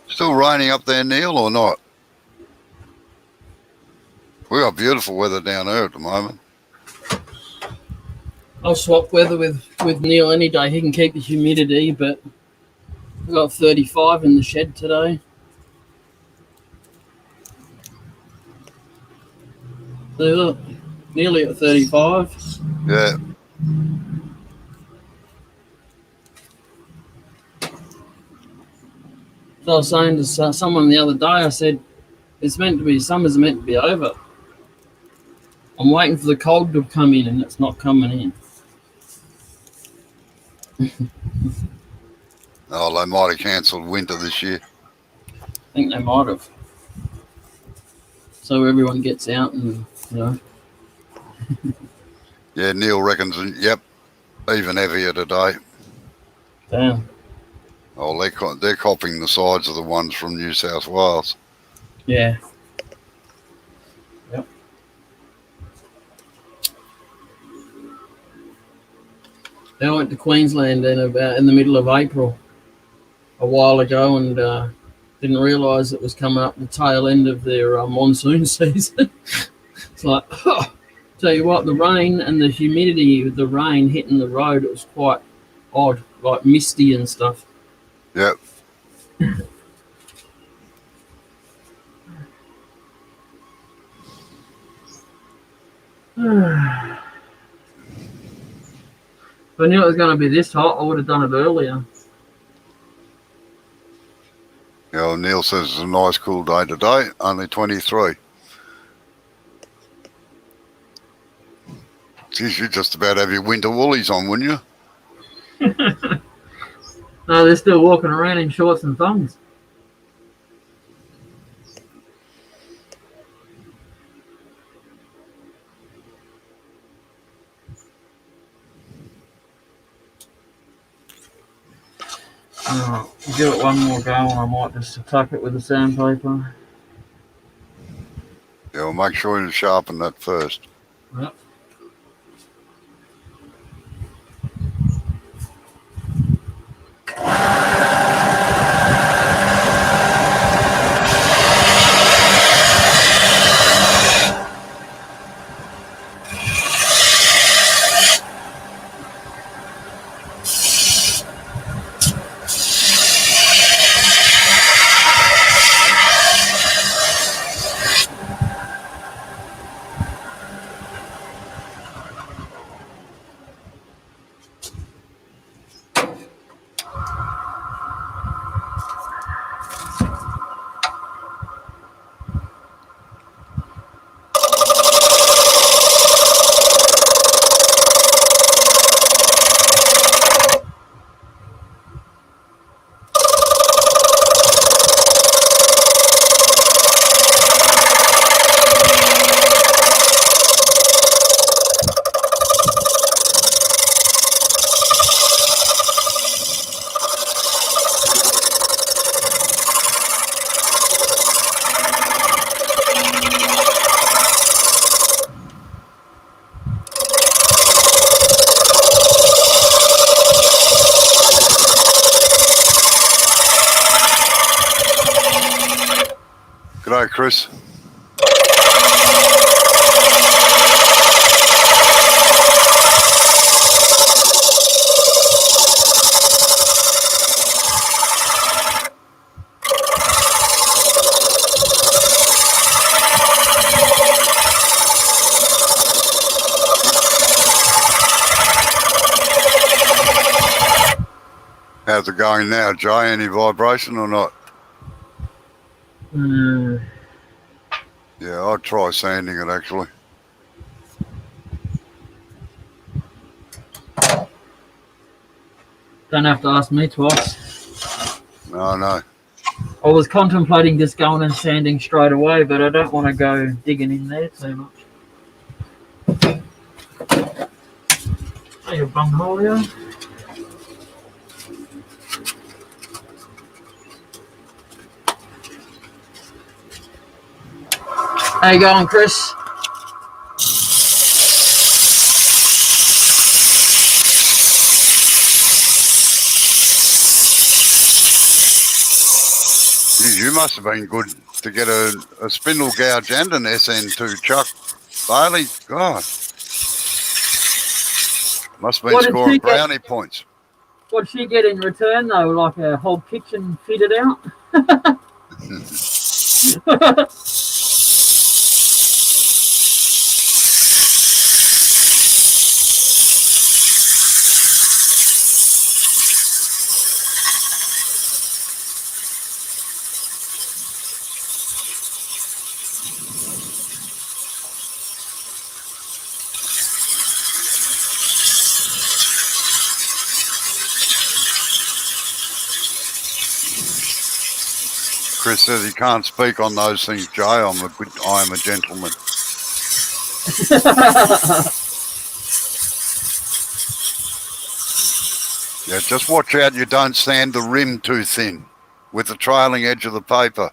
Still raining up there, Neil, or not? We got beautiful weather down here at the moment.
I'll swap weather with Neil any day. He can keep the humidity, but we got 35 in the shed today. So look, nearly at 35.
Yeah.
So I was saying to someone the other day, I said, summer's meant to be over. I'm waiting for the cold to come in and it's not coming in.
Oh, they might have cancelled winter this year.
I think they might have. So everyone gets out and, you know.
Yeah, Neil reckons, yep, even heavier today.
Damn.
Oh, they're copying the sides of the ones from New South Wales.
Yeah. Yep. I went to Queensland in the middle of April a while ago and didn't realise it was coming up the tail end of their monsoon season. It's like, tell you what, the rain and the humidity of the rain hitting the road, it was quite odd, like misty and stuff.
Yep.
If I knew it was going to be this hot, I would have done it earlier.
Yeah, well, Neil says it's a nice cool day today, only 23. Geez, you'd just about have your winter woolies on, wouldn't you?
No, they're still walking around in shorts and thongs. Give it one more go and I might just tuck it with the sandpaper.
Yeah, well, make sure you sharpen that first.
Yep.
G'day, Chris. How's it going now, Jay? Any vibration or not? Yeah, I'll try sanding it actually.
Don't have to ask me twice.
No.
I was contemplating just going and sanding straight away, but I don't want to go digging in there too much. Hey, you bunghole here. How you going, Chris?
You must have been good to get a spindle gouge and an SN2 chuck, Bailey. God. Must have been scoring brownie points.
What'd she get in return, though? Like a whole kitchen fitted out?
Chris says he can't speak on those things, Jay. I am a gentleman. Yeah, just watch out you don't sand the rim too thin with the trailing edge of the paper.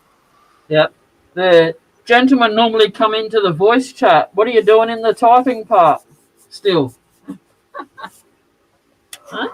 Yep. The gentlemen normally come into the voice chat. What are you doing in the typing part? Still. Huh?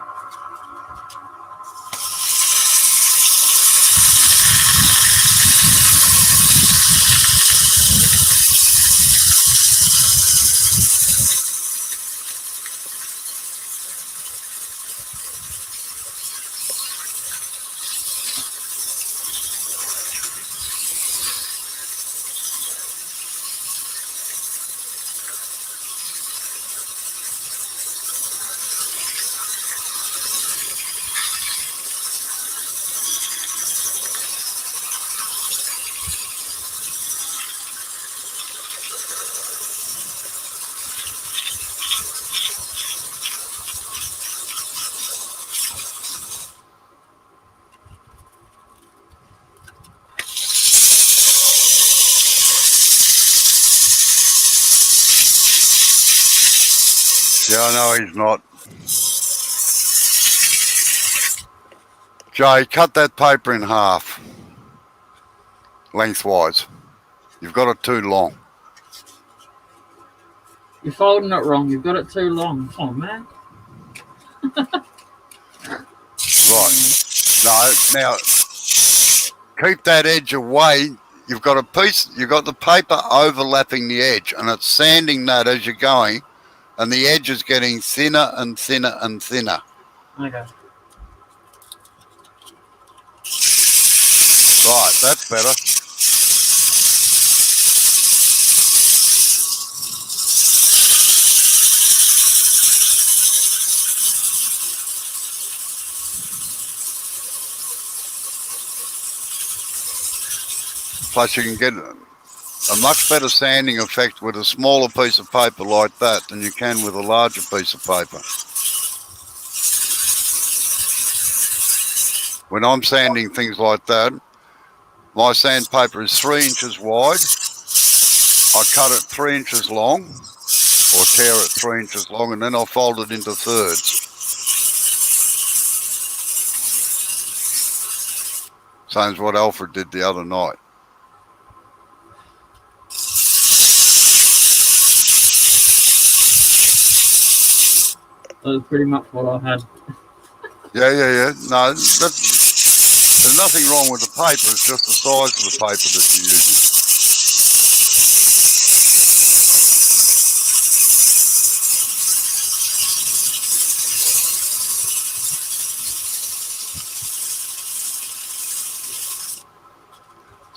Yeah, I know he's not. Jay, cut that paper in half, lengthwise. You've got it too long.
You're folding it wrong. You've got it too long. Oh, man.
Right. No, now, keep that edge away. You've got the paper overlapping the edge, and it's sanding that as you're going, and the edge is getting thinner and thinner and thinner.
Okay.
Right, that's better. Plus you can get a much better sanding effect with a smaller piece of paper like that than you can with a larger piece of paper. When I'm sanding things like that, my sandpaper is 3 inches wide. I cut it 3 inches long, or tear it 3 inches long, and then I'll fold it into thirds. Same as what Alfred did the other night.
That was pretty much what I had.
Yeah. No, there's nothing wrong with the paper. It's just the size of the paper that you're using.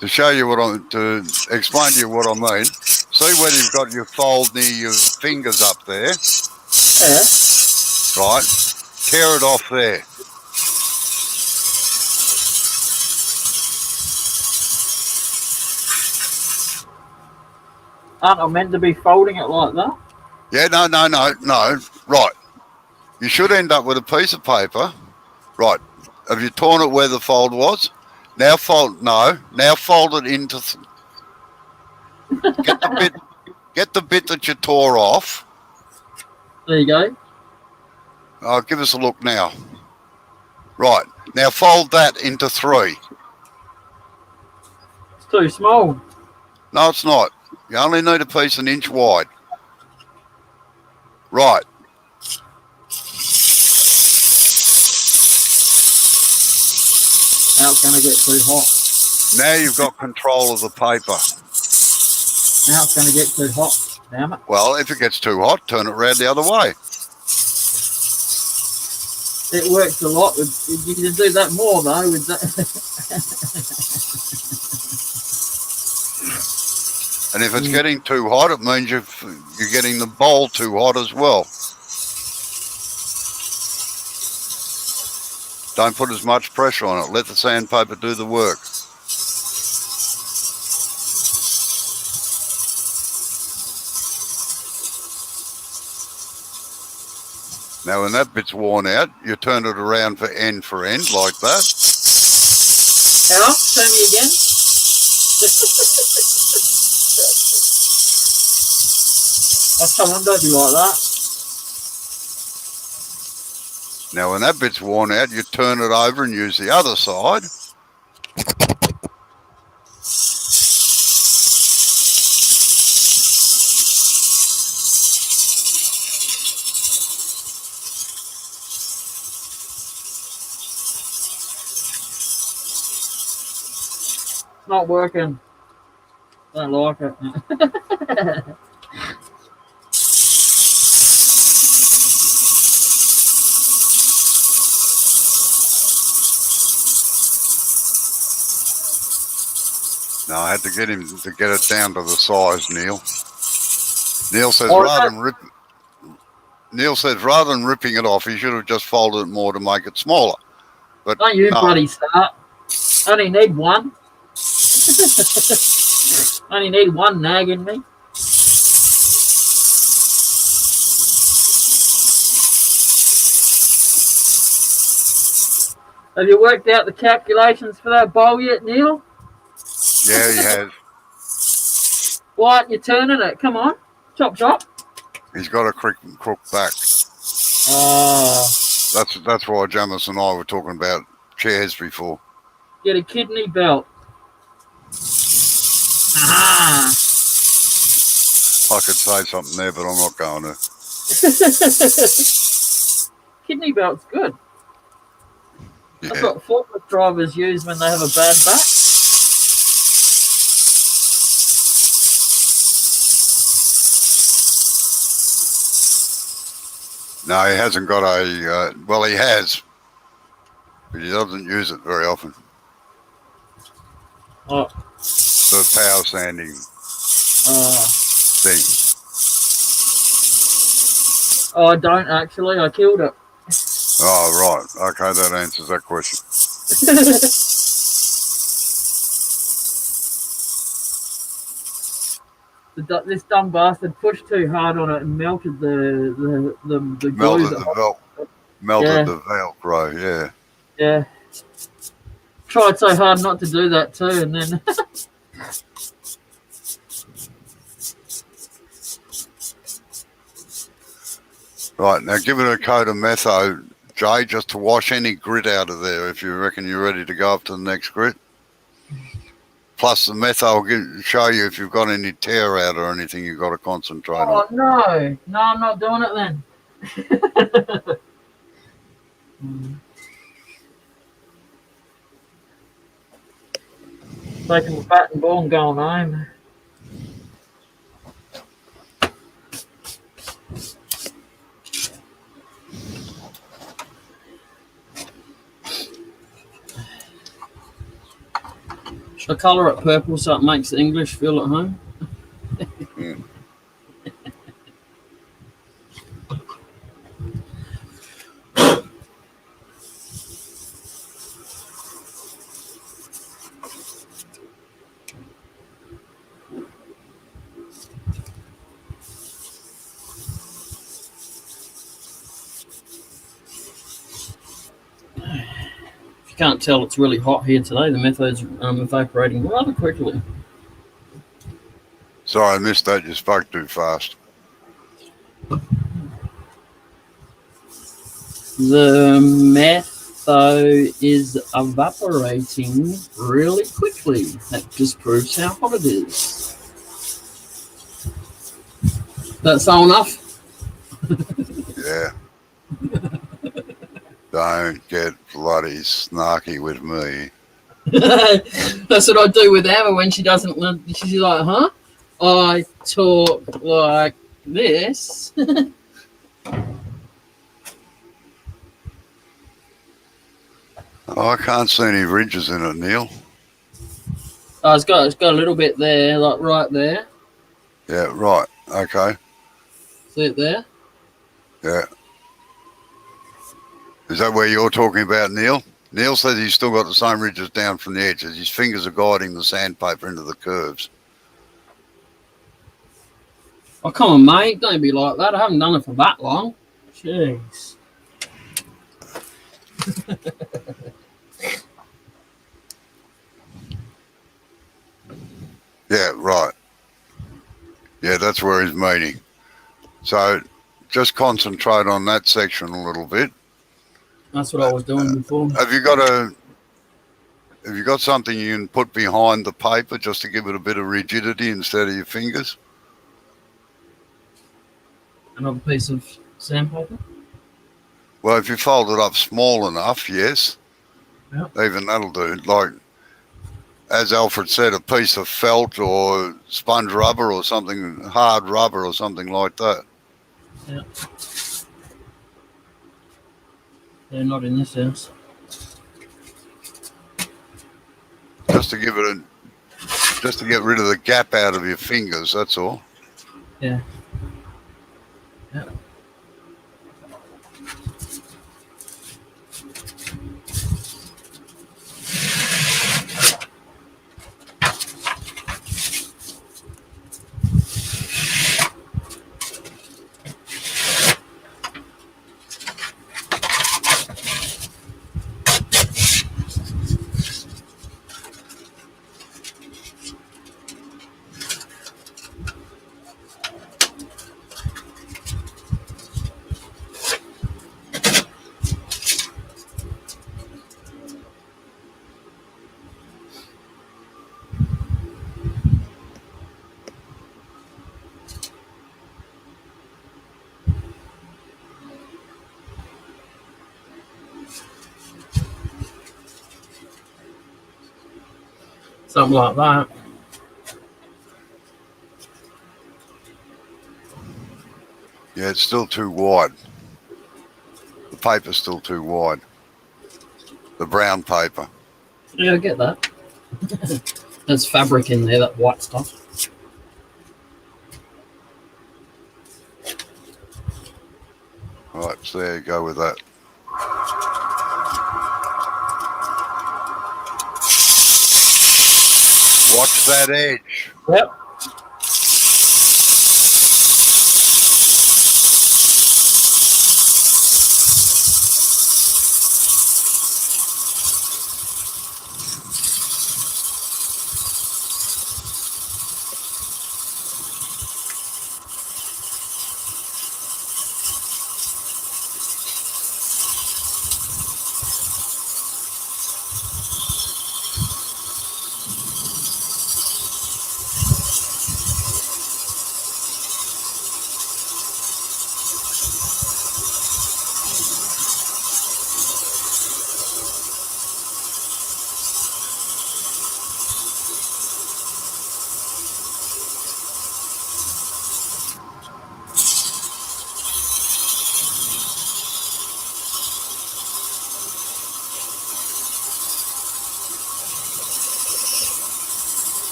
to show you to explain to you what I mean. See where you've got your fold near your fingers up there,
Yeah.
right? Tear it off there.
Aren't I meant to be folding it like that?
Yeah, no. Right. You should end up with a piece of paper. Right. Have you torn it where the fold was? Now fold it into get the bit that you tore off.
There you go.
Oh, give us a look now. Right. Now fold that into 3.
It's too small.
No, it's not. You only need a piece an inch wide. Right.
Now it's going to get too hot.
Now you've got control of the paper.
Now it's going to get too hot. Damn it.
Well, if it gets too hot, turn it round the other way.
It works a lot. You can do that more though with that.
And if it's getting too hot, it means you're getting the bowl too hot as well. Don't put as much pressure on it. Let the sandpaper do the work. Now, when that bit's worn out, you turn it around for end like that.
How? Show me again. Oh, come on, don't be like that.
Now, when that bit's worn out, you turn it over and use the other side.
It's not working. Don't like it.
No, I had to get him to get it down to the size, Neil. Neil says Neil says rather than ripping it off, he should have just folded it more to make it smaller. But
Don't you
no.
bloody start. Only need one. Only need one nagging me. Have you worked out the calculations for that bowl yet, Neil?
Yeah, he has.
Why aren't you turning it? Come on. Chop, chop.
He's got a crook back.
Oh,
That's why Jamis and I were talking about chairs before.
get a kidney belt. Ah.
I could say something there, but I'm not going to.
Kidney belt's good. That's
Yeah.
what forklift drivers use when they have a bad back.
No, he hasn't got a. Well, he has, but he doesn't use it very often.
Oh,
The power sanding thing.
oh, I don't actually. I killed it.
Oh, right. Okay, that answers that question.
This dumb bastard pushed too hard on it and melted the glue.
Melted the
Yeah.
Velcro, yeah.
Yeah. Tried so hard not to do that too, and then
Right, now give it a coat of metho, Jay, just to wash any grit out of there if you reckon you're ready to go up to the next grit. Plus the metho will show you if you've got any tear out or anything you've got to concentrate
oh
on.
no, I'm not doing it then. Taking the bat and ball and going home. I colour it purple so it makes the English feel at home. If you can't tell, it's really hot here today. The method's evaporating rather quickly.
Sorry, I missed that. You spoke too fast.
The metho is evaporating really quickly. That just proves how hot it is. That's all enough?
Yeah. Don't get bloody snarky with me.
That's what I do with Emma when she doesn't. She's like, huh? I talk like this.
Oh, I can't see any ridges in it, Neil.
Oh, it's got a little bit there, like right there.
Yeah, right. Okay.
See it there?
Yeah. Is that where you're talking about, Neil? Neil says he's still got the same ridges down from the edges. His fingers are guiding the sandpaper into the curves.
Oh, come on, mate. Don't be like that. I haven't done it for that long. Jeez.
Yeah, right. Yeah, that's where he's meaning. So just concentrate on that section a little bit.
That's what I was doing before.
Have you got something you can put behind the paper just to give it a bit of rigidity instead of your fingers?
Another piece of sandpaper.
Well, if you fold it up small enough, yes.
Yep.
Even that'll do. Like, as Alfred said, a piece of felt or sponge rubber or something, hard rubber or something like that.
Yeah. Yeah, not in this house.
Just to get rid of the gap out of your fingers, that's all.
Yeah. Yeah. Something like that.
Yeah, it's still too wide. The paper's still too wide. The brown paper.
Yeah, I get that. There's fabric in there, that white stuff.
All right, so there you go with that. Watch that edge.
Yep.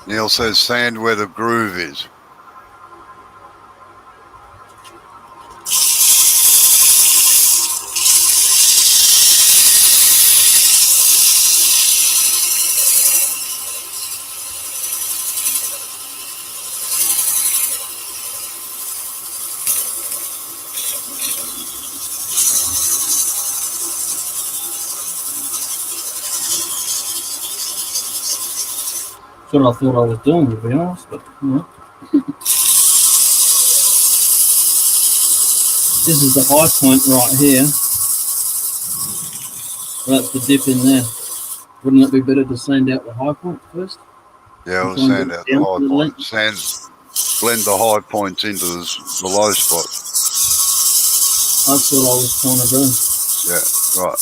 Neil says sand where the groove is.
That's what I thought I was doing, to be honest. But this is the high point right here. That's the dip in there. Wouldn't it be better to sand out the high point first?
Yeah, we'll
Try and
sand
get
out
it down
the
to
high
the
point.
length.
Blend the high points into the low spot.
That's what I was trying to do.
Yeah, right.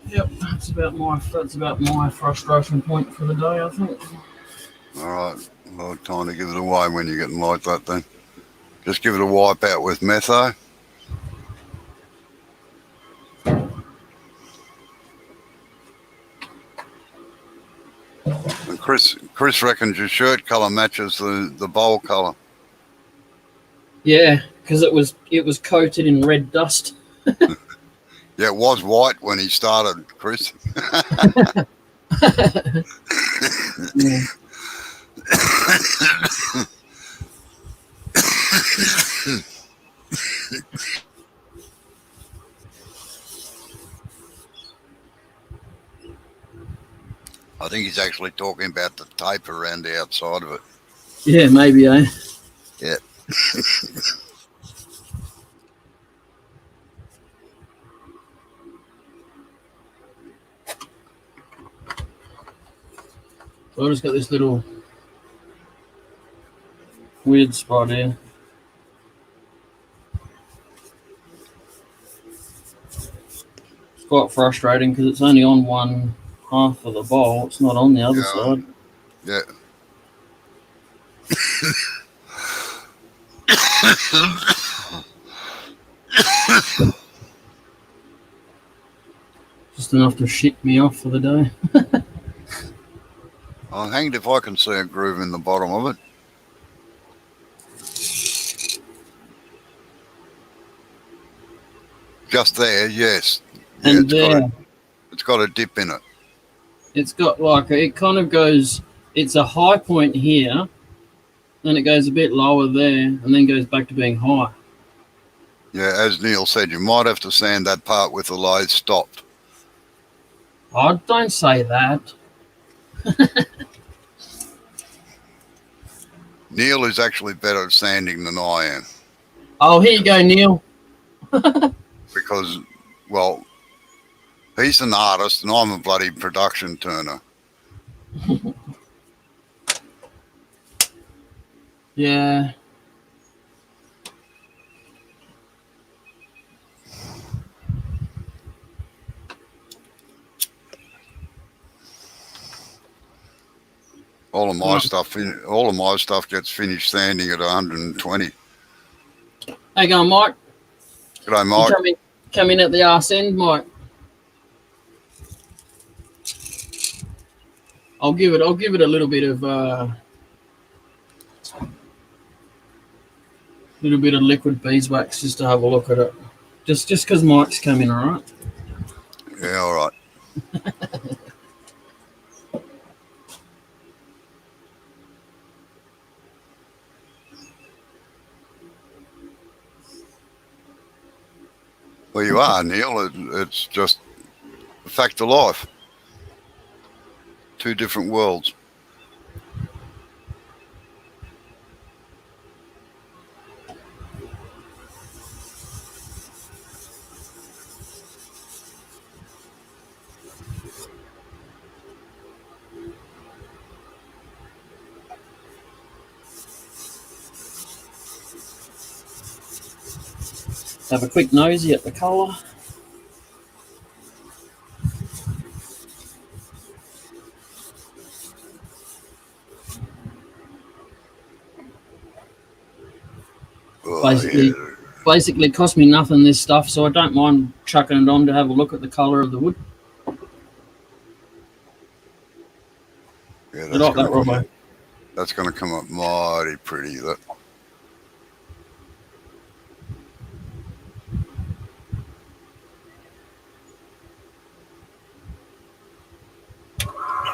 Yep, that's about my frustration point for the day, I think.
All right. Well, time to give it away when you're getting like that then. Just give it a wipe out with metho. And Chris reckons your shirt colour matches the bowl colour.
Yeah, because it was coated in red dust.
Yeah, it was white when he started, Chris.
Yeah.
I think he's actually talking about the tape around the outside of it.
Yeah, maybe, eh?
Yeah.
So I just got this little weird spot here. It's quite frustrating because it's only on one half of the bowl. It's not on the other side.
Yeah.
Just enough to shit me off for the day.
I'm hanged if I can see a groove in the bottom of it. Just there, yes. Yeah,
And there,
it's it's got a dip in it.
It's got like it kind of goes. It's a high point here, then it goes a bit lower there, and then goes back to being high.
Yeah, as Neil said, you might have to sand that part with the lathe stopped.
Oh, don't say that.
Neil is actually better at sanding than I am
Oh, here you go, Neil.
because, well, he's an artist and I'm a bloody production turner.
Yeah.
All of my stuff gets finished sanding at 120.
How you going, Mike?
G'day,
You
Mike.
come in at the arse end, Mike. I'll give it a little bit of liquid beeswax just to have a look at it. Just because Mike's coming, all right?
Yeah, all right. Well, you are, Neil. It's just a fact of life. Two different worlds.
Have a quick nosy at the colour.
Oh,
Basically cost me nothing, this stuff, so I don't mind chucking it on to have a look at the colour of the wood.
Yeah,
You like that, Robbo?
That's going to come up mighty pretty. That.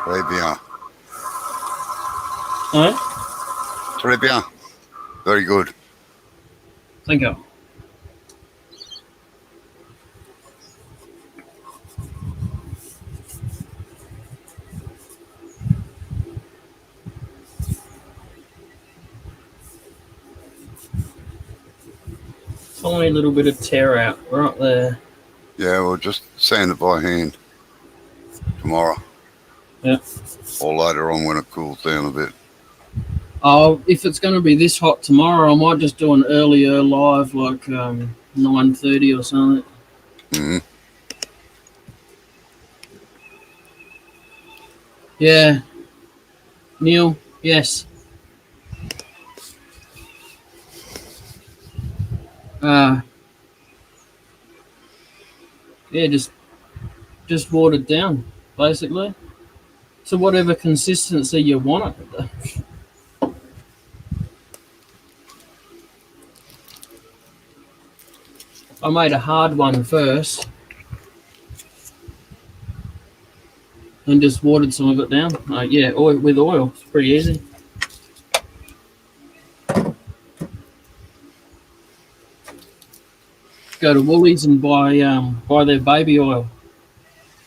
Très bien.
Alright,
Très bien. Very good.
thank you. Tiny little bit of tear out right there.
Yeah, we'll just sand it by hand tomorrow.
Yeah.
Or later on when it cools down a bit.
Oh, if it's going to be this hot tomorrow, I might just do an earlier live, like 9:30 or something.
Mm-hmm.
Yeah. Neil, yes. Yeah, just watered down, basically. So whatever consistency you want it. I made a hard one first and just watered some of it down. Yeah, with oil. It's pretty easy. Go to Woolies and buy their baby oil.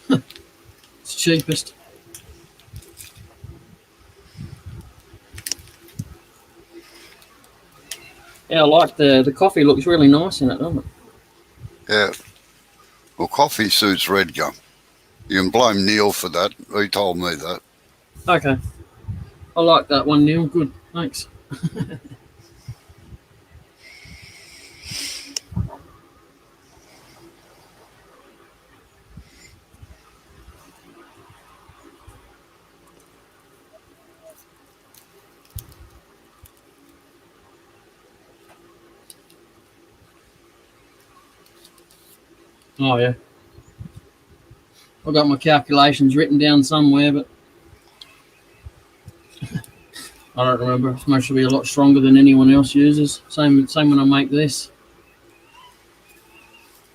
It's cheapest. Yeah, I like the coffee. Looks really nice in it, doesn't it?
Yeah. Well, coffee suits red gum. You can blame Neil for that. He told me that.
Okay. I like that one, Neil. Good. Thanks. Oh, yeah. I've got my calculations written down somewhere, but I don't remember. It's supposed to be a lot stronger than anyone else uses. Same when I make this.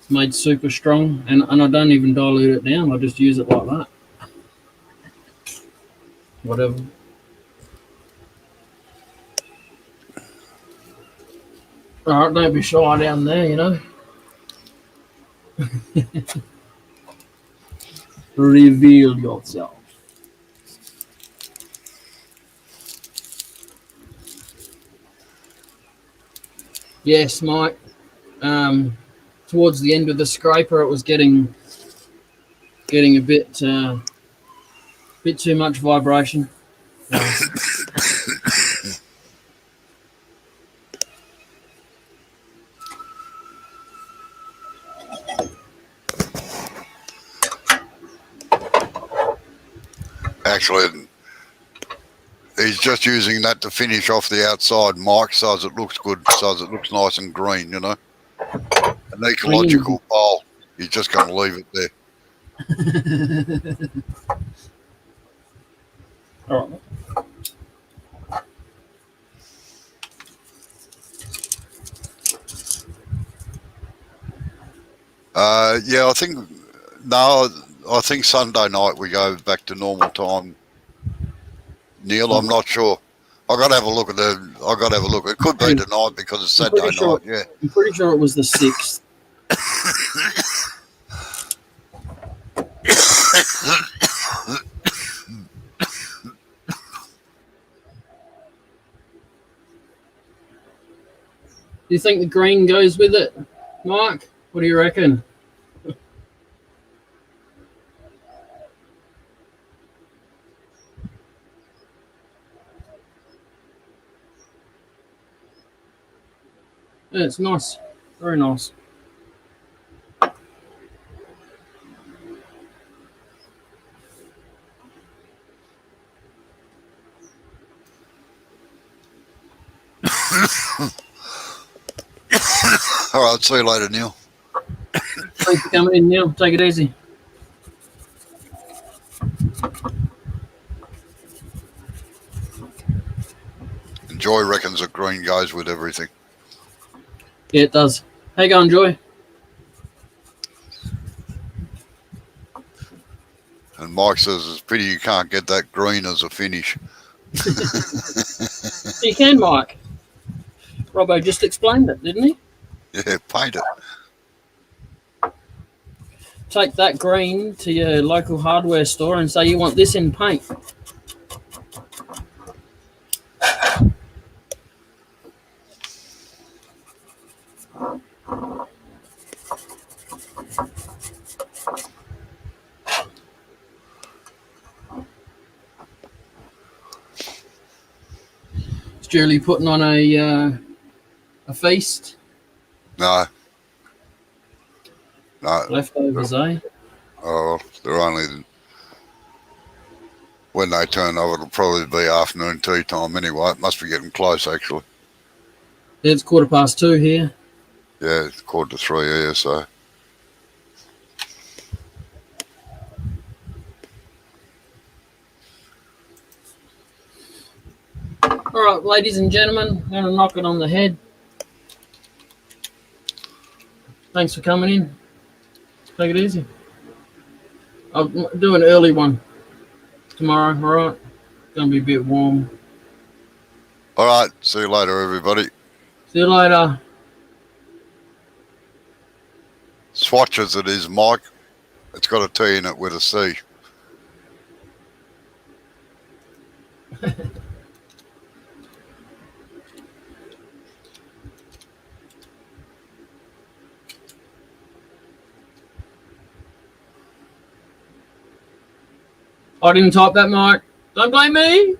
It's made super strong, and I don't even dilute it down. I just use it like that. Whatever. All right, don't be shy down there, you know. Reveal yourself. Yes, Mike. Towards the end of the scraper, it was getting a bit too much vibration.
Actually, he's just using that to finish off the outside, Mike, so as it looks good, so as it looks nice and green, you know. An ecological pole. He's just going to leave it there.
All right.
Yeah, I think Sunday night we go back to normal time. Neil, I'm not sure. I got to have a look at It could be tonight because it's Saturday night. Yeah.
I'm pretty sure it was the 6th. Do you think the green goes with it, Mike? What do you reckon? Yeah, it's nice. Very nice.
All right, see you later, Neil.
Thanks for coming in, Neil. Take it easy.
And Joy reckons that green goes with everything.
Yeah, it does. How you going, Joy?
And Mike says it's a pity you can't get that green as a finish.
You can, Mike. Robbo just explained it, didn't he?
Yeah, paint it.
Take that green to your local hardware store and say you want this in paint. Is Julie putting on a feast?
No. No.
Leftovers, eh?
Oh, they're only when they turn over. It'll probably be afternoon tea time anyway. It must be getting close, actually.
Yeah, it's 2:15 here.
Yeah, it's 2:45 here, so.
All right, ladies and gentlemen, I'm going to knock it on the head. Thanks for coming in. Take it easy. I'll do an early one tomorrow, all right? It's going to be a bit warm.
All right, see you later, everybody.
See you later.
Swatches it is, Mike. It's got a T in it with a C.
I didn't type that, Mike. Don't blame me.